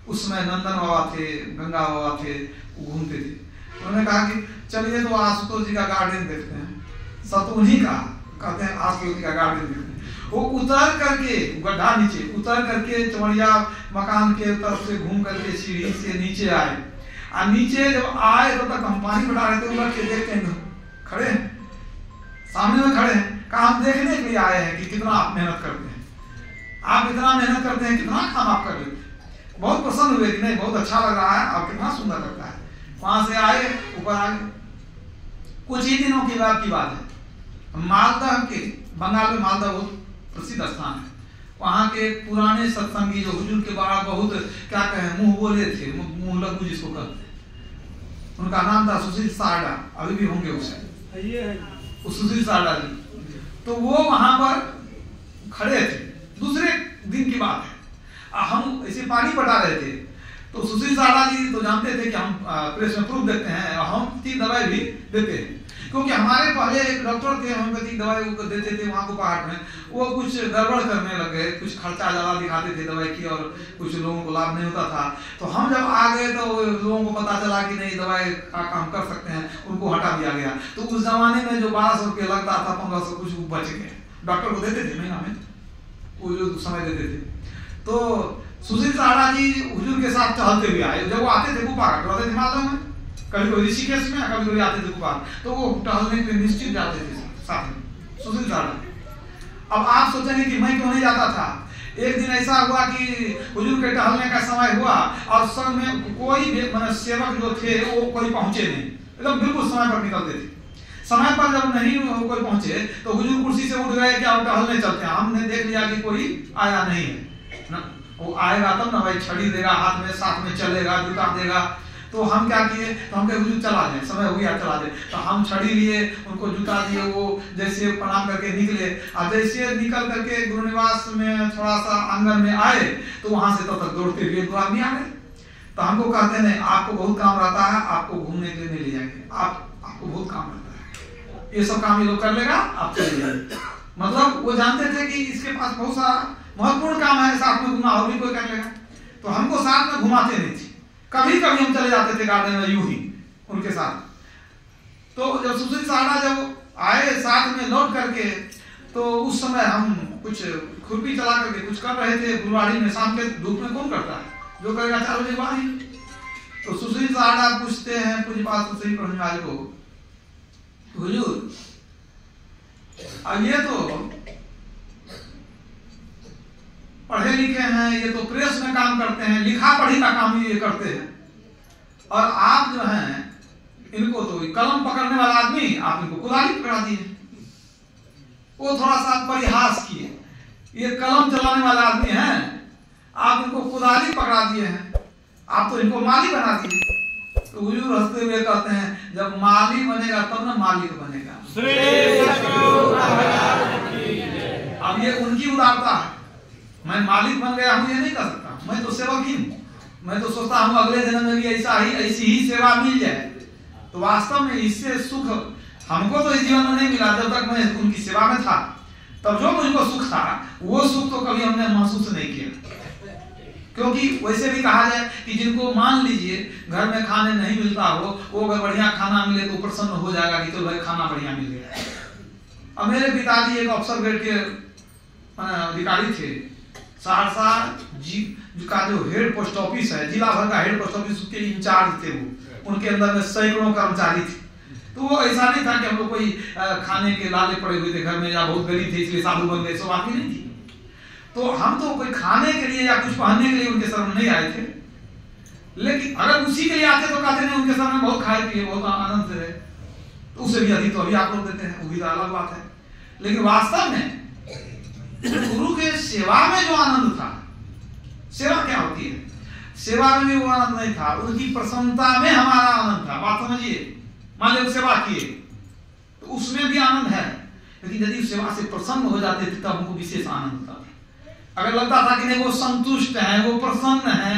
उसमें नंदन बाबा थे, गंगा बाबा थे, वो घूमते थे। उन्होंने कहा कि चलिए तो आशुतोष जी का गार्डन देखते हैं। सब उन्हीं का कहते हैं आशुतोष जी का गार्डन देखते हैं। वो उतर करके गड्ढा नीचे उतर करके चमड़िया मकान के तरफ से घूम करके सीढ़ी से नीचे आए। और नीचे जब आए तब तक हम पानी पटा रहे थे, उतर के देखते हैं खड़े हैं, सामने में खड़े हैं। कहा हम देखने के लिए आए हैं कि कितना आप मेहनत करते हैं, आप इतना मेहनत करते हैं, कितना काम आप कर लेते हैं। बहुत प्रसन्न हुए कि नहीं बहुत अच्छा लग रहा है, आप कितना सुंदर लगता है। वहां से आए, ऊपर आ गए। कुछ ही दिनों की बात है, मालदा के बंगाल में मालदा बहुत प्रसिद्ध स्थान है। वहाँ के पुराने सत्संगी जो हुजूर के बाद बहुत क्या कहें मुंह बोले थे, मुंह लगू जिसको कहते हैं, उनका नाम था सुशील सारडा, अभी भी होंगे उसे सुशील सारडा जी। तो वो वहां पर खड़े थे, दूसरे दिन की बात है, हम ऐसे पानी पटा रहे थे। तो सुशील सारडा जी तो जानते थे कि हम प्रेस में प्रूफ देते हैं और हम 3 दवाई भी देते हैं, क्योंकि हमारे पहले एक डॉक्टर थे, होम्योपैथिक दवाई को देते थे वहाँ को पहाड़ में, वो कुछ गड़बड़ करने लग गए, कुछ खर्चा ज़्यादा दिखाते थे दवाई की और कुछ लोगों को लाभ नहीं होता था। तो हम जब आ गए तो लोगों को पता चला कि नहीं दवाई का काम कर सकते हैं, उनको हटा दिया गया। तो उस जमाने में जो 1200 रुपये लगता था, 1500 कुछ बच गए, डॉक्टर को देते थे महीना में, वो जो समय देते थे। तो सुशील सारडा जी हुजूर के साथ टहलते हुए आए। जब वो आते थे गुफा थे मालूम है, कभी कोई ऋषिकेश में, कभी कोई आते थे गुफा, तो वो टहलने के लिए निश्चित जाते थे साथ में सुशील सारडा। अब आप सोचेंगे कि मैं क्यों नहीं जाता था। एक दिन ऐसा हुआ कि हुजूर के टहलने का समय हुआ और सब में कोई मतलब सेवक जो थे वो कोई पहुंचे नहीं, एकदम बिल्कुल समय पर निकलते थे। समय पर जब नहीं कोई पहुंचे तो हुजूर कुर्सी से उठ गए, क्या टहलने चलते हैं। हमने देख लिया कि कोई आया नहीं है ना, वो आएगा तब ना भाई, छड़ी देगा हाथ में, साथ में चलेगा, जूता देगा। तो हम क्या किए, तो हम कहे हुजूर चला जाए, समय हो गया चला जाए। तो हम छड़ी लिए, उनको जूता दिए, वो जैसे प्रणाम करके निकले। और जैसे निकल करके गुरु निवास में थोड़ा सा आंगन में आए तो वहां से तब तक दौड़ते हुए दो आदमी आ गए। तो हमको कहते नहीं, आपको बहुत काम रहता है, आपको घूमने के लिए नहीं ले जाएंगे, आपको बहुत काम रहता है, ये सब काम ये लोग कर लेगा, आप चले जाइए। मतलब वो जानते थे कि इसके पास बहुत सारा महत्वपूर्ण काम है, साथ में घुमा और भी कोई कर लेगा। तो हमको साथ में घुमाते नहीं थे, कभी कभी हम चले जाते थे गार्डन में यूं ही उनके साथ। तो जब सुशील साहड़ा जब आए साथ में लौट करके, तो उस समय हम कुछ खुरपी चला करके कुछ कर रहे थे गुरुवाड़ी में। शाम के धूप में कौन करता है, जो करेगा 4 बजे बाद ही। तो सुशील साहड़ा पूछते हैं पूज्यपाद सुशील ब्रह्मचारी को, हुजूर अब ये तो पढ़े लिखे हैं, ये तो प्रेस में काम करते हैं, लिखा पढ़ी का काम ये करते हैं, और आप जो हैं इनको तो कलम पकड़ने वाला आदमी, आप इनको कुदाली पकड़ा दिए। वो थोड़ा सा परिहास किए, ये कलम चलाने वाला आदमी है, आप इनको कुदाली पकड़ा दिए हैं, आप तो इनको माली बना दिए। तो हुजूर हंसते हुए कहते हैं, जब माली बनेगा तब ना मालिक बनेगा। अब ये उनकी उदारता है, मैं मालिक बन गया हूं ये नहीं कर सकता, मैं तो सेवक ही हूं। मैं तो सोचता हूं अगले जन्म में भी ऐसी ही सेवा मिल जाए। तो वास्तव में इससे सुख हमको तो इस जीवन में नहीं मिला, जब तक मैं उनकी सेवा में था। तब जो मुझको सुख था वो सुख तो कभी हमने महसूस नहीं किया। क्योंकि वैसे भी कहा जाए कि जिनको मान लीजिए घर में खाने नहीं मिलता हो, वो अगर बढ़िया खाना मिले तो प्रसन्न हो जाएगा कि तो भाई खाना बढ़िया मिल गया। अब मेरे पिताजी एक अफसर ग्रेड के अधिकारी थे, सहरसा का जो हेड पोस्ट ऑफिस है, जिला भर का हेड पोस्ट ऑफिस, उसके इंचार्ज थे वो। उनके अंदर में सैकड़ों कर्मचारी थे। तो वो ऐसा नहीं था कि हम लोग कोई खाने के लाले पड़े हुए थे घर में, या बहुत गरीब थे इसलिए साधु बन गए, सब बात ही नहीं थी। तो हम तो कोई खाने के लिए या कुछ पहनने के लिए उनके सर में नहीं आए थे, लेकिन अगर उसी के लिए आते तो कहते नहीं उनके सर में बहुत खाए पिए, बहुत आनंद से रहे, तो उससे भी अधिक तो अभी आप लोग देते हैं, वो भी अलग बात है। लेकिन वास्तव में गुरु के सेवा में जो आनंद था, सेवा क्या होती है, सेवा में भी वो आनंद नहीं था, उनकी प्रसन्नता में हमारा आनंद था। बात समझिए, मान लो सेवा किए तो उसमें भी आनंद है, लेकिन यदि सेवा से प्रसन्न हो जाते थे तब हमको विशेष आनंद होता था। अगर लगता था कि नहीं वो संतुष्ट है, वो प्रसन्न है,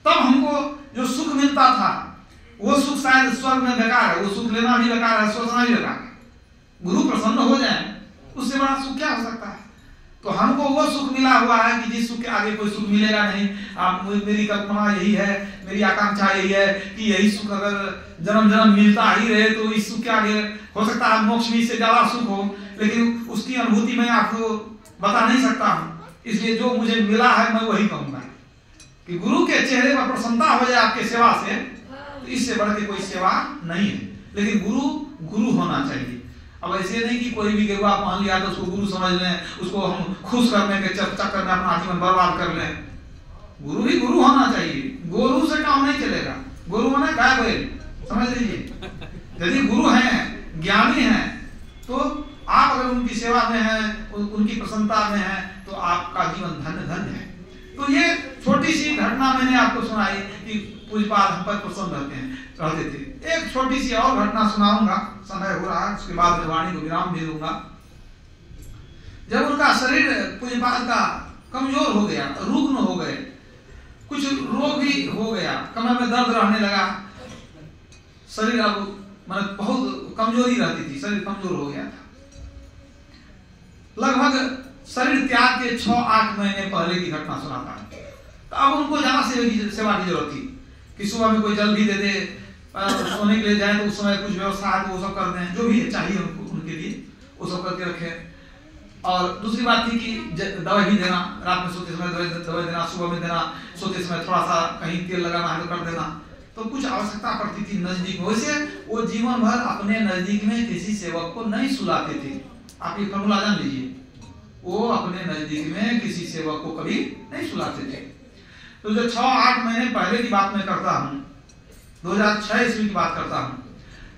तब हमको जो सुख मिलता था वो सुख शायद स्वर्ग में बेकार है, वो सुख लेना भी बेकार है, सोचना भी बेकार है। गुरु प्रसन्न हो जाए उससे बड़ा सुख क्या हो सकता है। तो हमको वो सुख मिला हुआ है कि जिस सुख के आगे कोई सुख मिलेगा नहीं। आप मेरी कल्पना यही है, मेरी आकांक्षा यही है कि यही सुख अगर जन्म जन्म मिलता ही रहे तो इस सुख के आगे हो सकता है मोक्ष में इससे ज्यादा सुख हो, लेकिन उसकी अनुभूति मैं आपको बता नहीं सकता हूँ। इसलिए जो मुझे मिला है मैं वही कहूंगा कि गुरु के चेहरे पर प्रसन्नता हो जाए आपके सेवा से, तो इससे बढ़ के कोई सेवा नहीं है। लेकिन गुरु गुरु होना चाहिए। अब ऐसे नहीं कि कोई भी गेरुआ पहन लिया तो उसको गुरु समझ लें, उसको हम खुश करने के चक्कर में अपना जीवन बर्बाद कर लें। गुरु ही गुरु होना चाहिए, गुरु से काम नहीं चलेगा। गुरु होना गाय बैल, समझ लीजिए। यदि गुरु हैं, ज्ञानी हैं, तो आप अगर उनकी सेवा में हैं, उनकी प्रसन्नता में हैं, तो आपका जीवन धन्य धन्य है। तो ये छोटी सी घटना मैंने आपको सुनाई कि पूज्यपाद हम पर प्रसन्न रहते थे। एक छोटी सी और घटना सुनाऊंगा, समय हो रहा है, उसके बाद वाणी को विराम दे दूंगा। जब उनका शरीर पूज्यपाद का कमजोर हो गया, रुग्ण हो गए, कुछ रोग भी हो गया, कमर में दर्द रहने लगा, शरीर अब मतलब बहुत कमजोरी रहती थी, शरीर कमजोर हो गया था। लगभग शरीर त्याग के 6-8 महीने पहले की घटना सुनाता है। तो अब उनको ज्यादा सेवा की जरूरत थी कि सुबह में कोई जल भी दे दे, सोने के लिए जाए तो उस समय कुछ व्यवस्था है तो वो सब कर दें, जो भी चाहिए उनको उनके लिए वो सब करके रखें। और दूसरी बात थी कि दवाई भी देना, रात में सोते समय दवाई देना, सुबह में देना, सोते समय थोड़ा सा कहीं तेल लगाना है तो कर देना। तो कुछ आवश्यकता पड़ती थी नजदीक में। वैसे वो जीवन भर अपने नजदीक में किसी सेवक को नहीं सुलाते थे। आप ये फॉर्मूला जान लीजिए, वो अपने नजदीक में किसी सेवक को कभी नहीं सुलाते थे। तो जो 6-8 महीने पहले की बात मैं करता हूँ, 2006 ईस्वी की बात करता हूँ,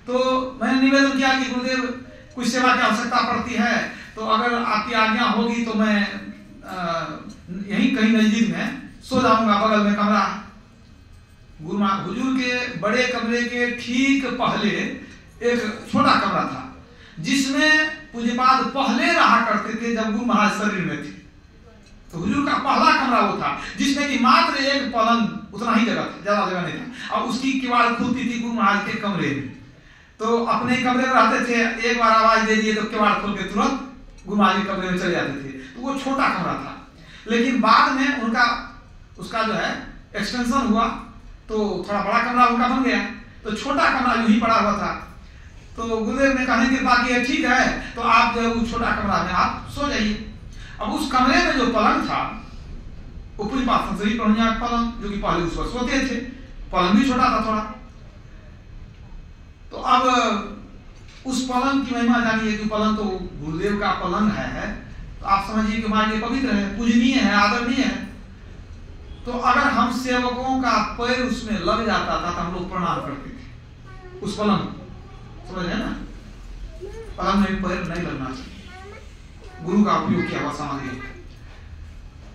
तो मैंने निवेदन किया कि गुरुदेव कुछ सेवा की आवश्यकता पड़ती है तो अगर आपकी आज्ञा होगी तो मैं यहीं कहीं नजदीक में सो जाऊंगा, बगल में कमरा। गुरु हुजूर के बड़े कमरे के ठीक पहले एक छोटा कमरा था जिसमें पूज्यपाद पहले रहा करते थे जब गुरु महाराज शरीर में थे। तो हुजूर का पहला कमरा वो था जिसमें कि मात्र एक पलंग, उतना ही जगह था, ज्यादा जगह नहीं था, और उसकी किवाड़ खुलती थी गुरु महाराज के कमरे में। तो अपने कमरे में रहते थे, एक बार आवाज दे दिए तो किवाड़ खोल के तुरंत गुरु महाराज के कमरे में चले जाते थे। तो वो छोटा कमरा था, लेकिन बाद में उनका उसका जो है एक्सटेंशन हुआ तो थोड़ा बड़ा कमरा उनका बन गया। तो छोटा कमरा यूं ही पड़ा हुआ था। तो गुरुदेव ने कहने के बाद ये ठीक है तो आप जो है उस छोटा कमरा में आप सो जाइए। अब उस कमरे में जो पलंग था वो पूरी बात सही पढ़िया पलंग, जो कि पहले उस पर सोते थे, पलंग भी छोटा था थोड़ा। तो अब उस पलंग की महिमा जानिए कि पलंग तो गुरुदेव का पलंग है, तो आप समझिए कि हमारे लिए पवित्र है, पूजनीय है, आदरणीय है। तो अगर हम सेवकों का पैर उसमें लग जाता था तो हम लोग प्रणाम करते थे उस पलंग, समझ है ना, पलंग में पैर नहीं लगना चाहिए, गुरु का उपयोग किया हुआ सामग्री।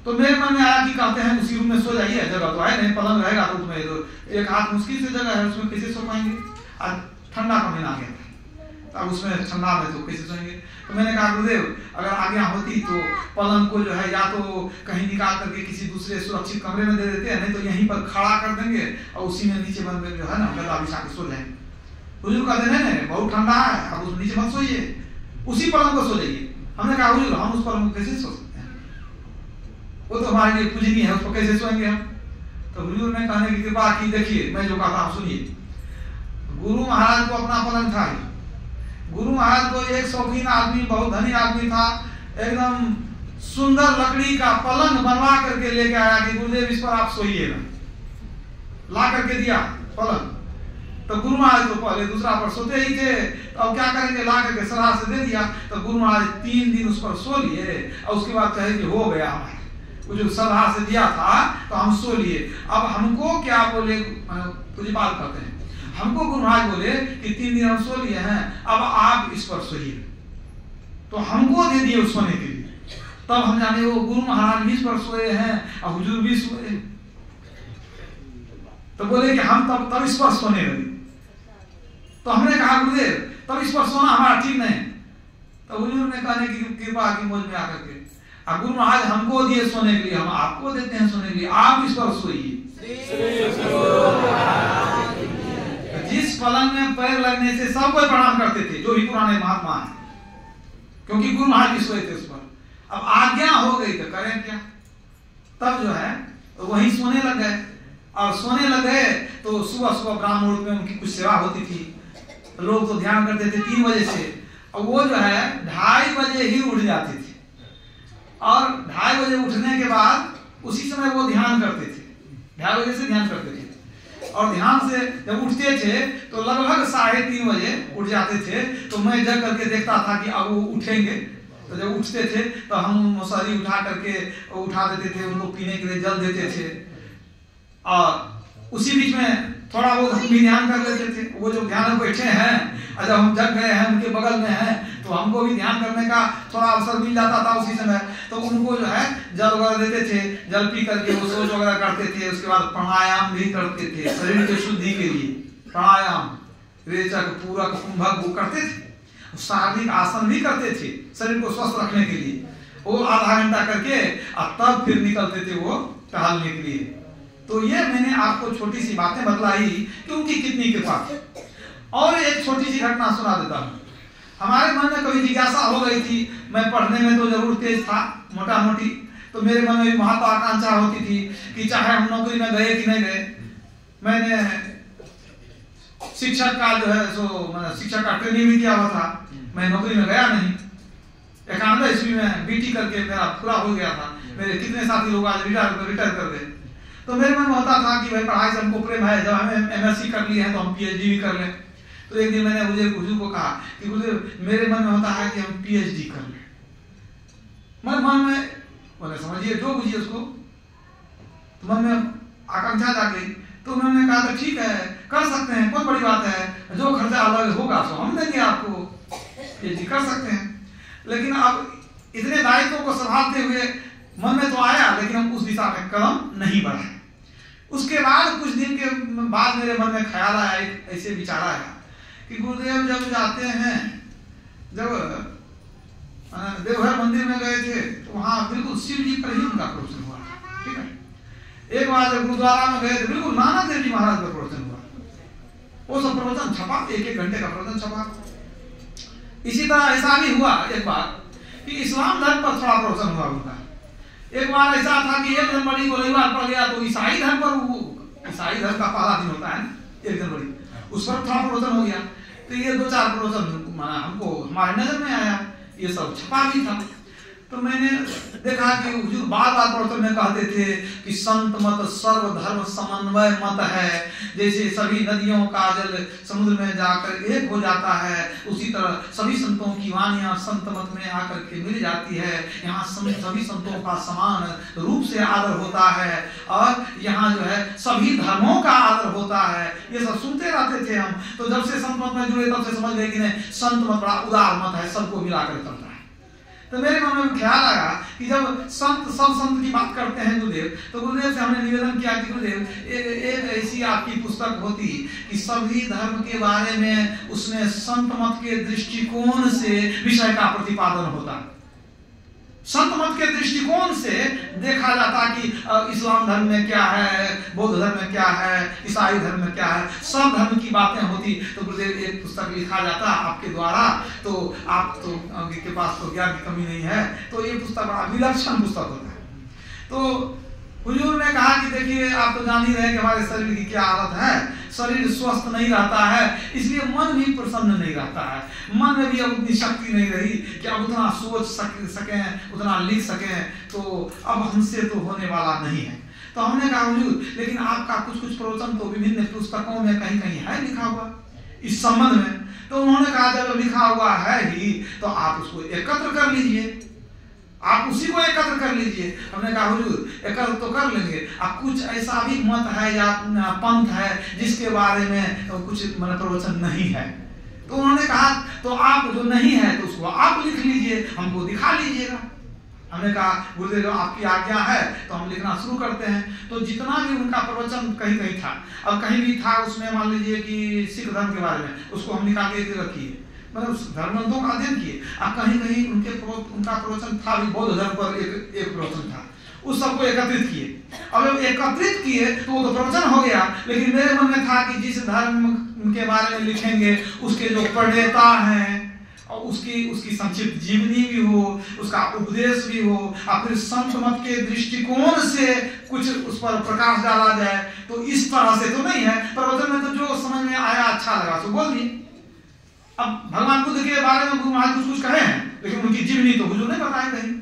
तो मेरे मन में आया कि कहते हैं उसी रूम में सो जाइए, जगह तो है नहीं, पलंग रहेगा तो उसमें तो एक हाथ मुश्किल से जगह है, उसमें कैसे सो पाएंगे। आज ठंडा का महीना आ गया था, अब उसमें ठंडा में तो कैसे सोएंगे। तो मैंने कहा गुरुदेव अगर आज्ञा होती तो पलंग को जो है या तो कहीं निकाल करके किसी दूसरे सुरक्षित कमरे में दे देते हैं, नहीं तो यहीं पर खड़ा कर देंगे और उसी में नीचे बंद जो है ना गद्दा बिछा के सो जाएंगे। हुजूर कहते नहीं बहुत ठंडा है, अब उस नीचे मत सोइए, उसी पलंग को सो जाइए। हमने कहा हुजूर हम उस पलंग को कैसे सो सकते हैं, वो तो हमारे लिए पूजनीय है, उस पर कैसे सोएंगे हम। तो हुजूर ने कहने की कृपा की, देखिए मैं जो कहता हूँ सुनिए। गुरु महाराज को अपना पलंग था, गुरु महाराज को एक शौकीन आदमी, बहुत धनी आदमी था, एकदम सुंदर लकड़ी का पलंग बनवा करके लेके आया कि गुरुदेव इस पर आप सोइएगा, ला करके दिया पलंग। तो गुरु महाराज तो पहले दूसरा पर सोते ही थे, तो अब क्या करेंगे, ला करके सलाह से दे दिया। तो गुरु महाराज 3 दिन उस पर सो लिए और उसके बाद कहे कि हो गया हमारे, वो जो सलाह से दिया था तो हम सो लिए। अब हमको क्या बोले, पूज्यपाल कहते हैं, हमको गुरु महाराज बोले कि 3 दिन हम सो लिए हैं, अब आप इस पर सोइए। तो हमको दे दिए सोने के लिए, तब हम जाने वो गुरु महाराज भी इस पर सोए हैं और हुजूर भी सोए। तो बोले कि हम तब इस पर सोने लगे। तो हमने कहा गुरुदेव तब इस पर सोना हमारा ठीक नहीं। तो हुजूर ने कहने की कृपा की मुझ में आकर के, गुरु महाराज हमको दिए सोने के लिए, हम आपको देते हैं सोने के लिए, आप इस पर सोइए। जिस पलंग में पैर लगने से सब कोई प्रणाम करते थे, जो भी पुराने महात्मा हैं, क्योंकि गुरु महाराज भी सोए थे उस पर। अब आज्ञा हो गई तो करें क्या। तब जो है तो वहीं सोने लग गए, और सोने लग गए तो सुबह सुबह ब्राह्मण मुहूर्त में उनकी कुछ सेवा होती थी। लोग तो ध्यान करते थे 3 बजे से, और वो जो है 2:30 बजे ही उठ जाते थे, और 2:30 बजे उठने के बाद उसी समय वो ध्यान करते थे, 2:30 बजे से ध्यान करते थे। और ध्यान से जब उठते थे तो लगभग 3:30 बजे उठ जाते थे। तो मैं जग करके देखता था कि अब वो उठेंगे। तो जब उठते थे तो हम मशारी उठा करके उठा देते थे, उनको पीने के लिए जल देते थे, और उसी बीच में थोड़ा बहुत हम भी ध्यान कर लेते थे। वो जो ध्यान में बैठे हैं और जब हम जग गए हैं उनके बगल में हैं तो हमको भी ध्यान करने का थोड़ा अवसर मिल जाता था उसी समय। तो उनको जो है जल वगैरह देते थे, जल पी करके वो सोच वगैरह करते थे। उसके बाद प्राणायाम भी करते थे शरीर की शुद्धि के लिए, प्राणायाम, रेचक, पूरक, कुंभक वो करते थे। शारीरिक आसन भी करते थे शरीर को स्वस्थ रखने के लिए। वो आधा घंटा करके और तब फिर निकलते थे वो टहलने के लिए। तो ये मैंने आपको छोटी सी बातें बतलाई कि उनकी कितनी कृपा थी। और एक छोटी सी घटना सुना देता हूँ। हमारे मन में कभी जिज्ञासा हो गई थी, मैं पढ़ने में तो जरूर तेज था मोटा मोटी, तो मेरे मन में महत्वाकांक्षा होती थी कि चाहे हम नौकरी में गए कि नहीं गए। मैंने शिक्षक का जो है सो शिक्षक का ट्रेनिंग भी किया हुआ था, मैं नौकरी में गया नहीं। 91 ईस्वी में बीटी करके मेरा पूरा हो गया था। मेरे कितने साथी लोग आज रिटायर कर गए। तो मेरे मन में होता था कि भाई पढ़ाई से हमको प्रेम है, जब हमें MSc कर ली है तो हम PhD भी कर लें। तो एक दिन मैंने हुजूर को कहा कि हुजूर मेरे मन में होता है कि हम PhD कर लें। मन में बोले समझिए जो बुझिए उसको, तो मन में आकांक्षा जाग गई। तो उन्होंने कहा था ठीक है कर सकते हैं, कोई बड़ी बात है, जो खर्चा अलग होगा सो हम देंगे आपको, ये जी कर सकते हैं। लेकिन अब इतने दायित्वों को संभालते हुए मन में तो आया, लेकिन हम उस दिशा में कदम नहीं बढ़ाए। उसके बाद कुछ दिन के बाद मेरे मन में ख्याल आया, एक ऐसे विचार आया कि गुरुदेव जब जाते हैं, जब देवघर मंदिर में गए थे तो वहां बिल्कुल शिव जी पर ही उनका प्रवचन हुआ, ठीक है। एक बार जब गुरुद्वारा में गए थे बिल्कुल नानक देव जी महाराज का प्रवचन हुआ, वो सब प्रवचन छपा, 1-1 घंटे का प्रवचन छपा। इसी तरह ऐसा भी हुआ एक बार कि इस्लाम धर्म पर थोड़ा प्रवचन हुआ उनका। एक बार ऐसा था कि 1 जनवरी को रविवार पड़ गया तो ईसाई धर्म पर, ईसाई धर्म का पहला दिन होता है 1 जनवरी, उस पर थोड़ा प्रवचन हो गया। तो ये 2-4 प्रवचन हमको हमारे नजर में आया, ये सब छपा भी था। तो मैंने देखा कि हुजूर बार-बार प्रवचन में कहते थे कि संत मत सर्वधर्म समन्वय मत है, जैसे सभी नदियों का जल समुद्र में जाकर एक हो जाता है, उसी तरह सभी संतों की वाणियां संत मत में आकर के मिल जाती है। यहाँ सभी संतों का समान रूप से आदर होता है और यहाँ जो है सभी धर्मों का आदर होता है। ये सब सुनते रहते थे हम। तो जब से संत मत में जुड़े तब से समझ गए कि नहीं, संत मत बड़ा उदार मत है, सबको मिलाकर चलता है। तो मेरे मन में ख्याल आया कि जब सब संत की बात करते हैं गुरुदेव, तो गुरुदेव से हमने निवेदन किया कि गुरुदेव एक ऐसी आपकी पुस्तक होती कि सभी धर्म के बारे में उसमें संत मत के दृष्टिकोण से विषय का प्रतिपादन होता। संत मत के दृष्टिकोण से देखा जाता कि इस्लाम धर्म में क्या है, बौद्ध धर्म में क्या है, ईसाई धर्म में क्या है, सब धर्म की बातें होती। तो गुरुदेव एक पुस्तक लिखा जाता आपके द्वारा, तो आप तो के पास तो ज्ञान की कमी नहीं है, तो ये पुस्तक बड़ा विलक्षण पुस्तक होता है। तो हुजूर ने कहा कि देखिए आप तो जान ही रहे कि हमारे शरीर की क्या हालत है, शरीर स्वस्थ नहीं रहता है, इसलिए मन भी प्रसन्न नहीं रहता है, मन में भी अब उतनी शक्ति नहीं रही कि अब उतना सोच सकें, उतना लिख सकें, तो अब हमसे तो होने वाला नहीं है। तो हमने कहा हुजूर लेकिन आपका कुछ प्रवचन तो विभिन्न पुस्तकों में कहीं कहीं है लिखा हुआ इस संबंध में। तो उन्होंने कहा जब लिखा हुआ है ही तो आप उसको एकत्र कर लीजिए, आप उसी को एकत्र कर लीजिए। हमने कहा हुजूर एकत्र तो कर लेंगे, आप कुछ ऐसा भी मत है या पंथ है जिसके बारे में कुछ प्रवचन नहीं है। तो उन्होंने कहा तो आप जो नहीं है तो उसको आप लिख लीजिए, हमको दिखा लीजिएगा। हमने कहा गुरुदेव आपकी आज्ञा है तो हम लिखना शुरू करते हैं। तो जितना भी उनका प्रवचन कहीं कहीं था, अब कहीं भी था उसमें मान लीजिए कि सिख धर्म के बारे में, उसको हम निकाल के रखिए, मतलब धर्मग्रंथों का अध्ययन किए। अब कहीं कहीं उनका प्रवचन था भी बौद्ध धर्म पर एक प्रवचन था, उस सबको एकत्रित किए। अब जब एकत्रित किए तो वो तो प्रवचन हो गया, लेकिन मेरे मन में था कि जिस धर्म के बारे में लिखेंगे उसके जो प्रणेता हैं और उसकी संक्षिप्त जीवनी भी हो, उसका उपदेश भी हो, और फिर संत मत के दृष्टिकोण से कुछ उस पर प्रकाश डाला जाए। तो इस तरह से तो नहीं है, प्रवचन में तो जो समझ में आया अच्छा लगा तो बोल दिए। अब भगवान बुद्ध के बारे में गुरु महाराज कुछ कहे हैं, लेकिन उनकी जीवनी तो हुजूर नहीं बताए कहीं।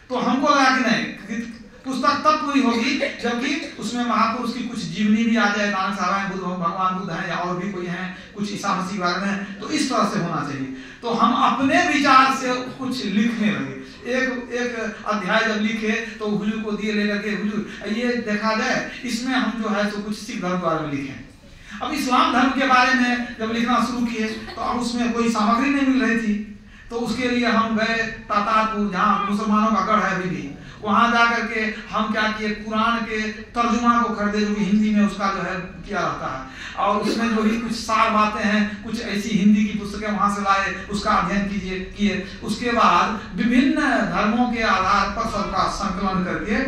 तो हमको लगा कि नहीं, पुस्तक तब पूरी होगी जबकि उसमें महापुरुष की कुछ जीवनी भी आ जाए, नानक साहब हैं, बुद्ध भगवान बुद्ध हैं या और भी कोई हैं, कुछ ईसा मसीह के बारे में, तो इस तरह से होना चाहिए। तो हम अपने विचार से कुछ लिखने लगे। एक अध्याय जब लिखे तो हुजूर को दिए लेकर के, हुजूर ये देखा जाए इसमें हम जो है तो कुछ सिख धर्म के बारे में लिखें। अब इस्लाम धर्म के बारे में जब लिखना शुरू किए तो अब उसमें कोई सामग्री नहीं मिल रही थी। तो उसके लिए हम गए तातारपुर, जहाँ मुसलमानों का गढ़ है अभी भी, वहां जाकर के हम क्या किए, कुरान के तर्जुमा को खरीदे जो कि हिंदी में उसका जो है किया रहता है, और उसमें जो भी कुछ सार बातें हैं, कुछ ऐसी हिंदी की पुस्तकें वहां से लाए, उसका अध्ययन किए। उसके बाद विभिन्न धर्मों के आधार पर सबका संकलन करके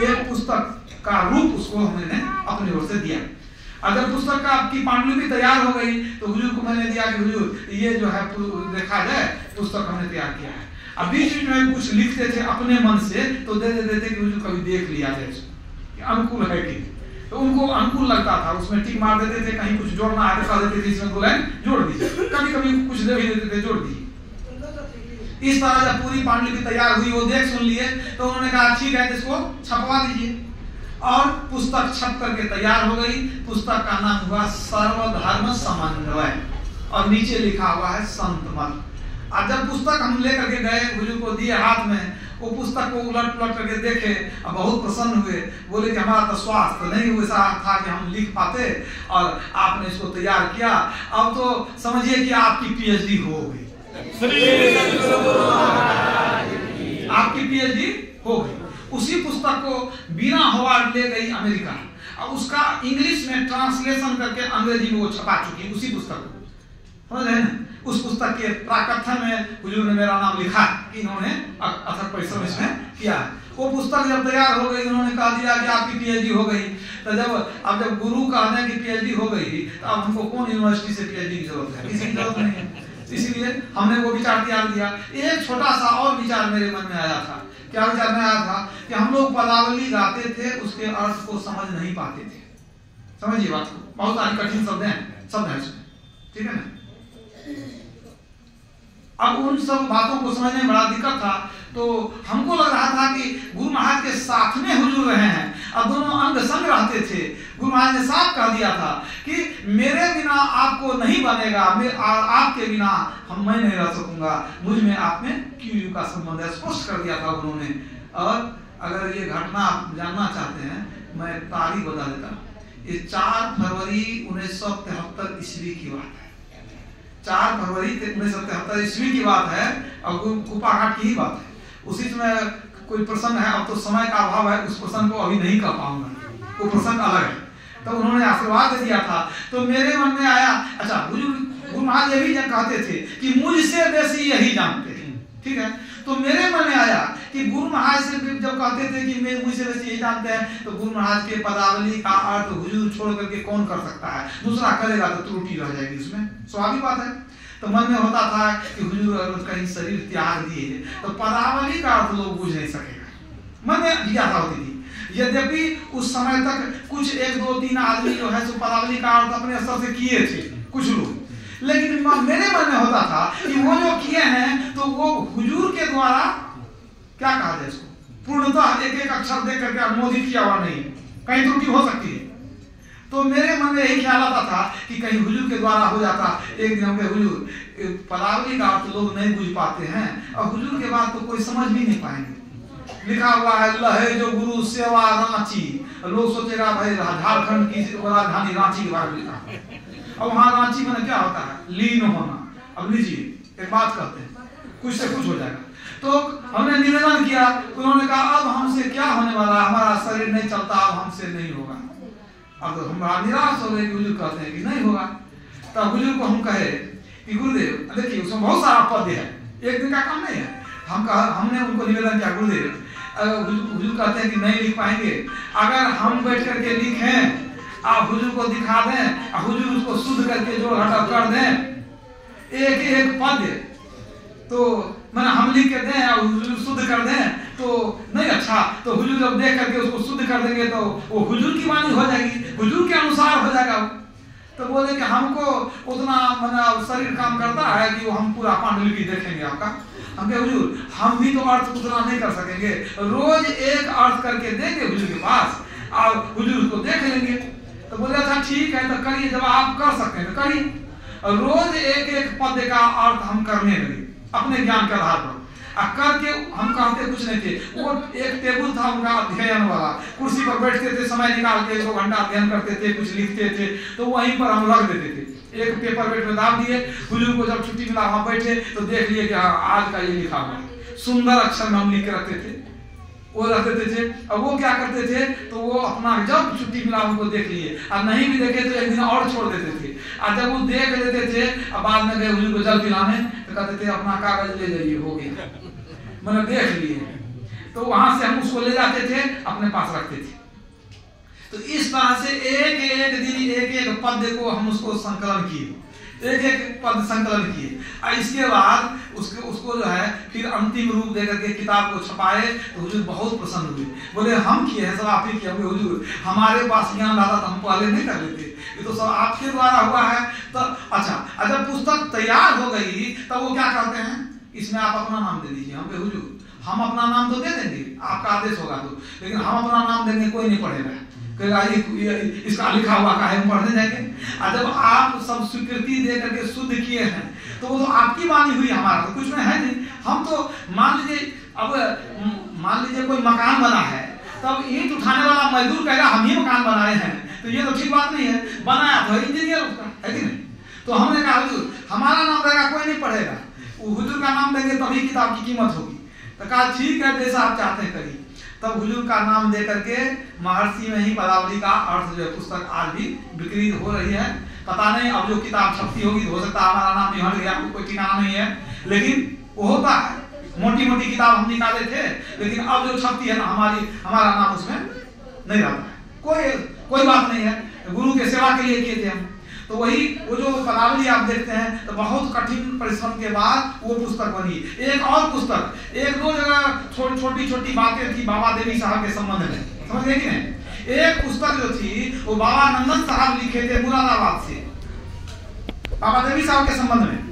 एक पुस्तक का रूप उसको हमने अपनी ओर से दिया। अगर पुस्तक का आपकी पांडुलिपि तैयार हो गई तो हुजूर को मैंने दिया कि हुजूर ये जो है देखा जाए पुस्तक हमने तैयार किया है। अब बीच बीच में कुछ लिखते थे अपने मन से तो दे देते कि हुजूर कभी देख लिया जाए कि अनुकूल है कि, तो उनको अनुकूल लगता था, उसमें टिक मार देते थे, कहीं कुछ जोड़ना है दिखा देते थे, इसमें 2 लाइन जोड़ दीजिए, कभी कभी कुछ दे भी देते थे जोड़ दीजिए। इस तरह जब पूरी पांडुलिपि तैयार हुई, वो देख सुन लिए, तो उन्होंने कहा ठीक है इसको छपवा दीजिए, और पुस्तक छप करके तैयार हो गई। पुस्तक का नाम हुआ सर्वधर्म समन्वय और नीचे लिखा हुआ है संत मत। आज जब पुस्तक हम लेकर के गए, हुजूर को दिए हाथ में, वो पुस्तक को उलट पुलट करके देखे और बहुत प्रसन्न हुए। बोले कि हमारा तो स्वास्थ्य नहीं वैसा था कि हम लिख पाते और आपने इसको तैयार किया, अब तो समझिए कि आपकी पीएचडी हो गई, आपकी पीएचडी हो गई। उसी पुस्तक को बीना हॉवर्ड ले गई अमेरिका और उसका इंग्लिश में ट्रांसलेशन करके अंग्रेजी में वो छपा चुकी उसी पुस्तक को, समझ रहे हैं? उस पुस्तक के प्राकथन में हुजूर ने मेरा नाम लिखा कि इन्होंने अथक परिश्रम इसमें किया है। वो पुस्तक जब तैयार हो गई, उन्होंने कह दिया कि आपकी पीएचडी हो गई। तो जब गुरु कहते हैं कि पीएचडी हो गई, तो अब हमको कौन यूनिवर्सिटी से पीएचडी की जरूरत है? किसी की जरूरत नहीं है। इसीलिए हमने वो विचार त्याग दिया। एक छोटा सा और विचार मेरे मन में आया था। क्या विचार में आया था कि हम लोग पदावली गाते थे, उसके अर्थ को समझ नहीं पाते थे। समझिए बात को, बहुत सारी कठिन शब्द हैं उसमें, ठीक है ना? अब उन सब बातों को समझने में बड़ा दिक्कत था। तो हमको लग रहा था कि गुरु महाराज के साथ में हुजूर रहे हैं और दोनों अंग संग रहते थे। गुरु महाराज ने साफ कह दिया था कि मेरे बिना आपको नहीं बनेगा, आपके बिना मैं नहीं रह सकूंगा, मुझ में आप में क्यों का संबंध है, स्पष्ट कर दिया था उन्होंने। और अगर ये घटना आप जानना चाहते हैं, मैं तारीख बता देता हूँ। ये 4 फरवरी 1973 ईस्वी की बात है। 4 फरवरी 1973 ईस्वी की बात है और कुपाघाट की ही बात है। उसी समय कोई प्रसंग है, अब तो समय का अभाव है, उस प्रसंग को अभी नहीं कर पाऊंगा, वो प्रसंग अलग है। तो उन्होंने आशीर्वाद दिया था। तो मेरे मन में आया, अच्छा गुरु महाराज ये भी कहते थे कि मुझसे बेसी यही जानते हैं, ठीक है? तो मेरे मन में आया कि गुरु महाराज से जब कहते थे कि मैं मुझसे बेसी यही जानते हैं, तो गुरु महाराज के पदावली का अर्थ हुजूर छोड़ करके कौन कर सकता है? दूसरा करेगा तो त्रुटि रह जाएगी, उसमें स्वाभाविक बात है। तो मन में होता था कि हुजूर अगर कहीं शरीर त्याग दिए तो पदावली का अर्थ लोग बुझ नहीं सकेगा, मन में जिज्ञासा होती थी। यद्यपि उस समय तक कुछ 1, 2, 3 आदमी जो है सो पदावली का अर्थ अपने स्तर से किए थे कुछ लोग, लेकिन मेरे मन में होता था कि वो जो किए हैं तो वो हुजूर के द्वारा क्या कहा जाए इसको, पूर्णतः एक एक अक्षर देख करके अनुमोदित किया हुआ नहीं, कहीं त्रुटि हो सकती है। तो मेरे मन में यही ख्याल आता था कि कहीं हुजूर के द्वारा हो जाता। एक दिन हम हुजूर पदावली का अर्थ लोग नहीं बुझ पाते हैं और हुजूर के बाद तो कोई समझ भी नहीं पाएंगे। लिखा हुआ है लहे जो गुरु सेवा रांची, लोग सोचेगा भाई झारखंड की राजधानी रांची के बारे में लिखा है। अब वहां रांची में क्या होता है? लीन होना। अब लीजिए एक बात कहते हैं, कुछ से कुछ हो जाएगा। तो हमने निवेदन किया, उन्होंने कहा अब हमसे क्या होने वाला, हमारा शरीर नहीं चलता, अब हमसे नहीं होगा। अब तो हम निराश हो गए कि हुजूर कहते हैं कि नहीं होगा। तब हुजूर को हम कहे कि गुरुदेव देखिए उसमें बहुत सारा पद है, एक दिन का काम नहीं है। हमने उनको निवेदन किया, गुरुदेव हुजूर कहते हैं कि नहीं लिख पाएंगे, अगर हम बैठ करके लिखें, आप हुजूर को दिखा दें और हुजूर उसको शुद्ध करके जोड़ घटाव कर दें, एक एक पद तो मैंने हम लिख के दें और हुजूर शुद्ध कर दें तो नहीं अच्छा। तो हुजूर जब देख करके उसको शुद्ध कर देंगे तो वो हुजूर की वाणी हो जाएगी, हुजूर के अनुसार हो जाएगा। तो बोले कि हमको उतना शरीर काम करता है कि वो हम पूरा पांडुलिपि देखेंगे आपका। हम कहे हुजूर हम भी तो अर्थ उतना नहीं कर सकेंगे, रोज एक अर्थ करके देंगे हुजूर के पास और हुजूर उसको देख लेंगे। तो बोले अच्छा ठीक है तो करिए, जब आप कर सकते हैं तो करिए। रोज एक एक पद का अर्थ हम करने लगे अपने ज्ञान के आधार पर। करके हम कहते कुछ नहीं थे, वो एक टेबल था उनका अध्ययन वाला, कुर्सी पर बैठते थे, समय निकाल के 2 घंटा अध्ययन करते थे, कुछ लिखते थे, तो वहीं पर हम रख देते थे। एक पेपर वेट में दाब दिए, हुजूर को जब छुट्टी मिला वहां बैठे तो देख लिए कि आज का ये लिखा हुआ है, सुंदर अक्षर में हम लिख के रखते थे, वो रख देते थे। और वो क्या करते थे तो वो अपना जब छुट्टी मिला उनको देख लिए, और नहीं भी देखे तो एक दिन और छोड़ देते थे। और जब वो देख लेते थे और बाद में गए हुजूर को जल पिलाने तो कहते थे अपना कागज ले जाइए, हो गया, मैंने देख लिए। तो वहां से हम उसको ले जाते थे, अपने पास रखते थे। तो इस तरह से एक एक दिन एक एक पद को हम उसको संकलन किए, एक एक पद संकलन किए। और इसके बाद उसको जो है फिर अंतिम रूप देकर के किताब को छपाए। तो हुजूर बहुत प्रसन्न हुए, बोले हम किए हैं, सब आप ही किए होंगे हुजूर, हमारे पास ज्ञान लाता तो हम पहले नहीं कर लेते, ये तो सब आपके द्वारा हुआ है। तो अच्छा जब पुस्तक तैयार हो गई तब वो क्या कहते हैं, इसमें आप अपना नाम दे दीजिए। हम हुजूर हम अपना नाम तो दे देंगे, आपका आदेश होगा तो, लेकिन हम अपना नाम देंगे कोई नहीं पढ़ेगा, इसका लिखा हुआ का है हम पढ़ने जाएंगे। और जब आप सब स्वीकृति दे करके शुद्ध किए हैं तो वो तो आपकी वाणी हुई, हमारा तो कुछ में है नहीं। हम तो मान लीजिए, अब मान लीजिए कोई मकान बना है, तब ईंट उठाने वाला मजदूर कहेगा हम ही मकान बनाए हैं, तो ये तो ठीक बात नहीं है। बनाया तो इंजीनियर उसका, है कि नहीं? तो हमने कहा हुजूर हमारा नाम रहेगा, कोई नहीं पढ़ेगा, वो हुजूर का नाम देंगे तभी किताब की कीमत होगी। तो कहा ठीक है, जैसा आप चाहते हैं करिए। तब हुजूर का नाम दे करके महर्षि में ही पदावली का अर्थ जो है पुस्तक आज भी बिक्री हो रही है। पता नहीं अब जो किताब छपती होगी हो सकता है हमारा नाम निहट गया, कोई ठिकाना नहीं है, लेकिन वो होता है। मोटी मोटी किताब हम निकाले थे, लेकिन अब जो छपती है ना हमारा नाम उसमें नहीं रहता है। कोई बात नहीं है, गुरु के सेवा के लिए किए थे हम। तो वही वो जो पदावली आप देखते हैं, तो बहुत कठिन परिश्रम के बाद वो पुस्तक बनी। एक और पुस्तक, एक दो जगह छोटी छोटी बातें थी बाबा देवी साहब के संबंध में, समझ गए कि नहीं? एक पुस्तक जो थी वो बाबा नंदन साहब लिखे थे मुरादाबाद से, बाबा देवी साहब के संबंध में।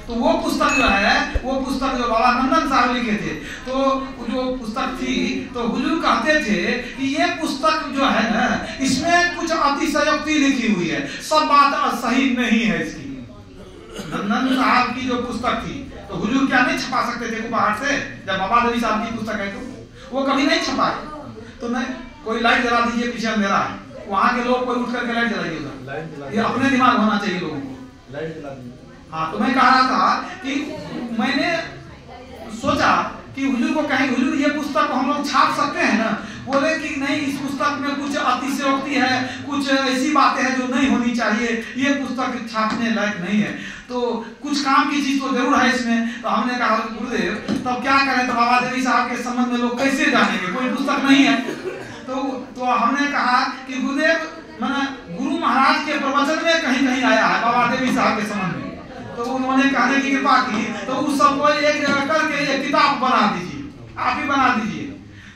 तो वो पुस्तक जो है, वो पुस्तक जो बाबा नंदन साहब लिखे थे, तो जो पुस्तक थी, तो हुजूर कहते थे कि ये पुस्तक जो है ना, इसमें कुछ अतिशयोक्ति लिखी हुई है, सब बात सही नहीं है इसकी। नंदन साहब की जो पुस्तक थी, तो हुजूर क्या नहीं छपा सकते थे बाहर से? जब बाबा देवी साहब की पुस्तक है तो वो कभी नहीं छपाए। तो नहीं, कोई लाइट जला दीजिए, पीछे अंधेरा है, वहां के लोग कोई उठ करके लाइट जलाइए उधर, ये अपने दिमाग होना चाहिए लोगों को, लाइट जला दीजिए। हाँ, तो मैं कह रहा था कि मैंने सोचा कि हुजूर को कहें, हुजूर ये पुस्तक हम लोग छाप सकते हैं ना? बोले कि नहीं, इस पुस्तक में कुछ अतिशयोक्ति है, कुछ ऐसी बातें हैं जो नहीं होनी चाहिए, ये पुस्तक छापने लायक नहीं है। तो कुछ काम की चीज तो जरूर है इसमें। तो हमने कहा गुरुदेव तब क्या करें? तो बाबा देवी साहब के संबंध में लोग कैसे जानेंगे, कोई पुस्तक नहीं है। तो हमने कहा कि गुरुदेव मैंने गुरु महाराज के प्रवचन में कहीं कहीं आया है बाबा देवी साहब के संबंध में, तो उन्होंने कहने की कृपा की, तो उस सबको एक जगह करके ये किताब बना दीजिए, आप ही बना दीजिए।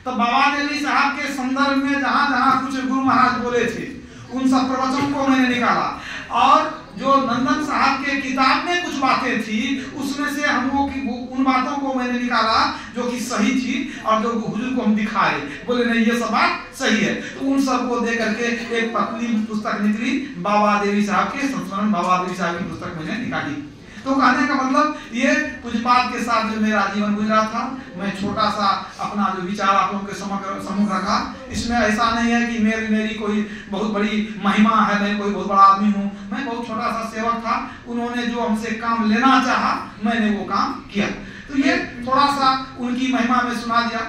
तो बाबा देवी साहब के संदर्भ में जहाँ जहाँ कुछ गुरु महाराज बोले थे, उन सब प्रवचन को मैंने निकाला, और जो नंदन साहब के किताब में कुछ बातें थी, उसमें से हम लोग की उन बातों को मैंने निकाला जो कि सही थी, और जो हुजूर को हम दिखाए, बोले नहीं ये सब बात सही है। तो उन सबको दे करके एक पतली पुस्तक निकली, बाबा देवी साहब के संस्मरण बाबा देवी साहब की पुस्तक मैंने निकाली। तो कहने का मतलब ये पूज्यपाद के साथ जो मेरा जीवन गुजरा था, मैं छोटा सा अपना जो विचार आप लोगों के सम्मुख रखा। इसमें ऐसा नहीं है कि मेरी कोई बहुत बड़ी महिमा है, मैं कोई बहुत बड़ा आदमी हूँ, मैं बहुत छोटा सा सेवक था। उन्होंने जो हमसे काम लेना चाहा, मैंने वो काम किया। तो ये थोड़ा सा उनकी महिमा में सुना दिया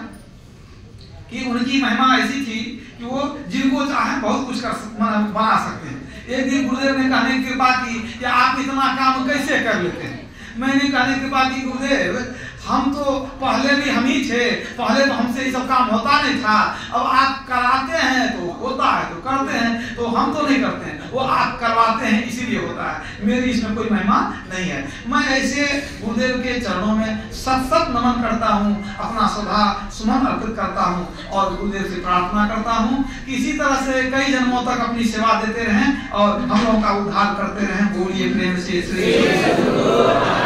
कि उनकी महिमा ऐसी थी कि वो जिनको चाहे बहुत कुछ बना सकते हैं। एक दिन गुरुदेव ने कहने की कृपा की कि आप इतना काम कैसे कर लेते हैं? मैंने कहने की कृपा की गुरुदेव हम तो पहले भी हम ही थे, पहले तो हमसे ये सब काम होता नहीं था, अब आप कराते हैं तो होता है, तो करते हैं तो हम तो नहीं करते हैं, वो आप करवाते हैं इसीलिए होता है, मेरी इसमें कोई महिमा नहीं है। मैं ऐसे गुरुदेव के चरणों में सत नमन करता हूँ, अपना सदा सुमन अर्पित करता हूँ, और गुरुदेव से प्रार्थना करता हूँ कि इसी तरह से कई जन्मों तक अपनी सेवा देते रहें और हम लोगों का उद्धार करते रहें। बोलिए प्रेम से श्री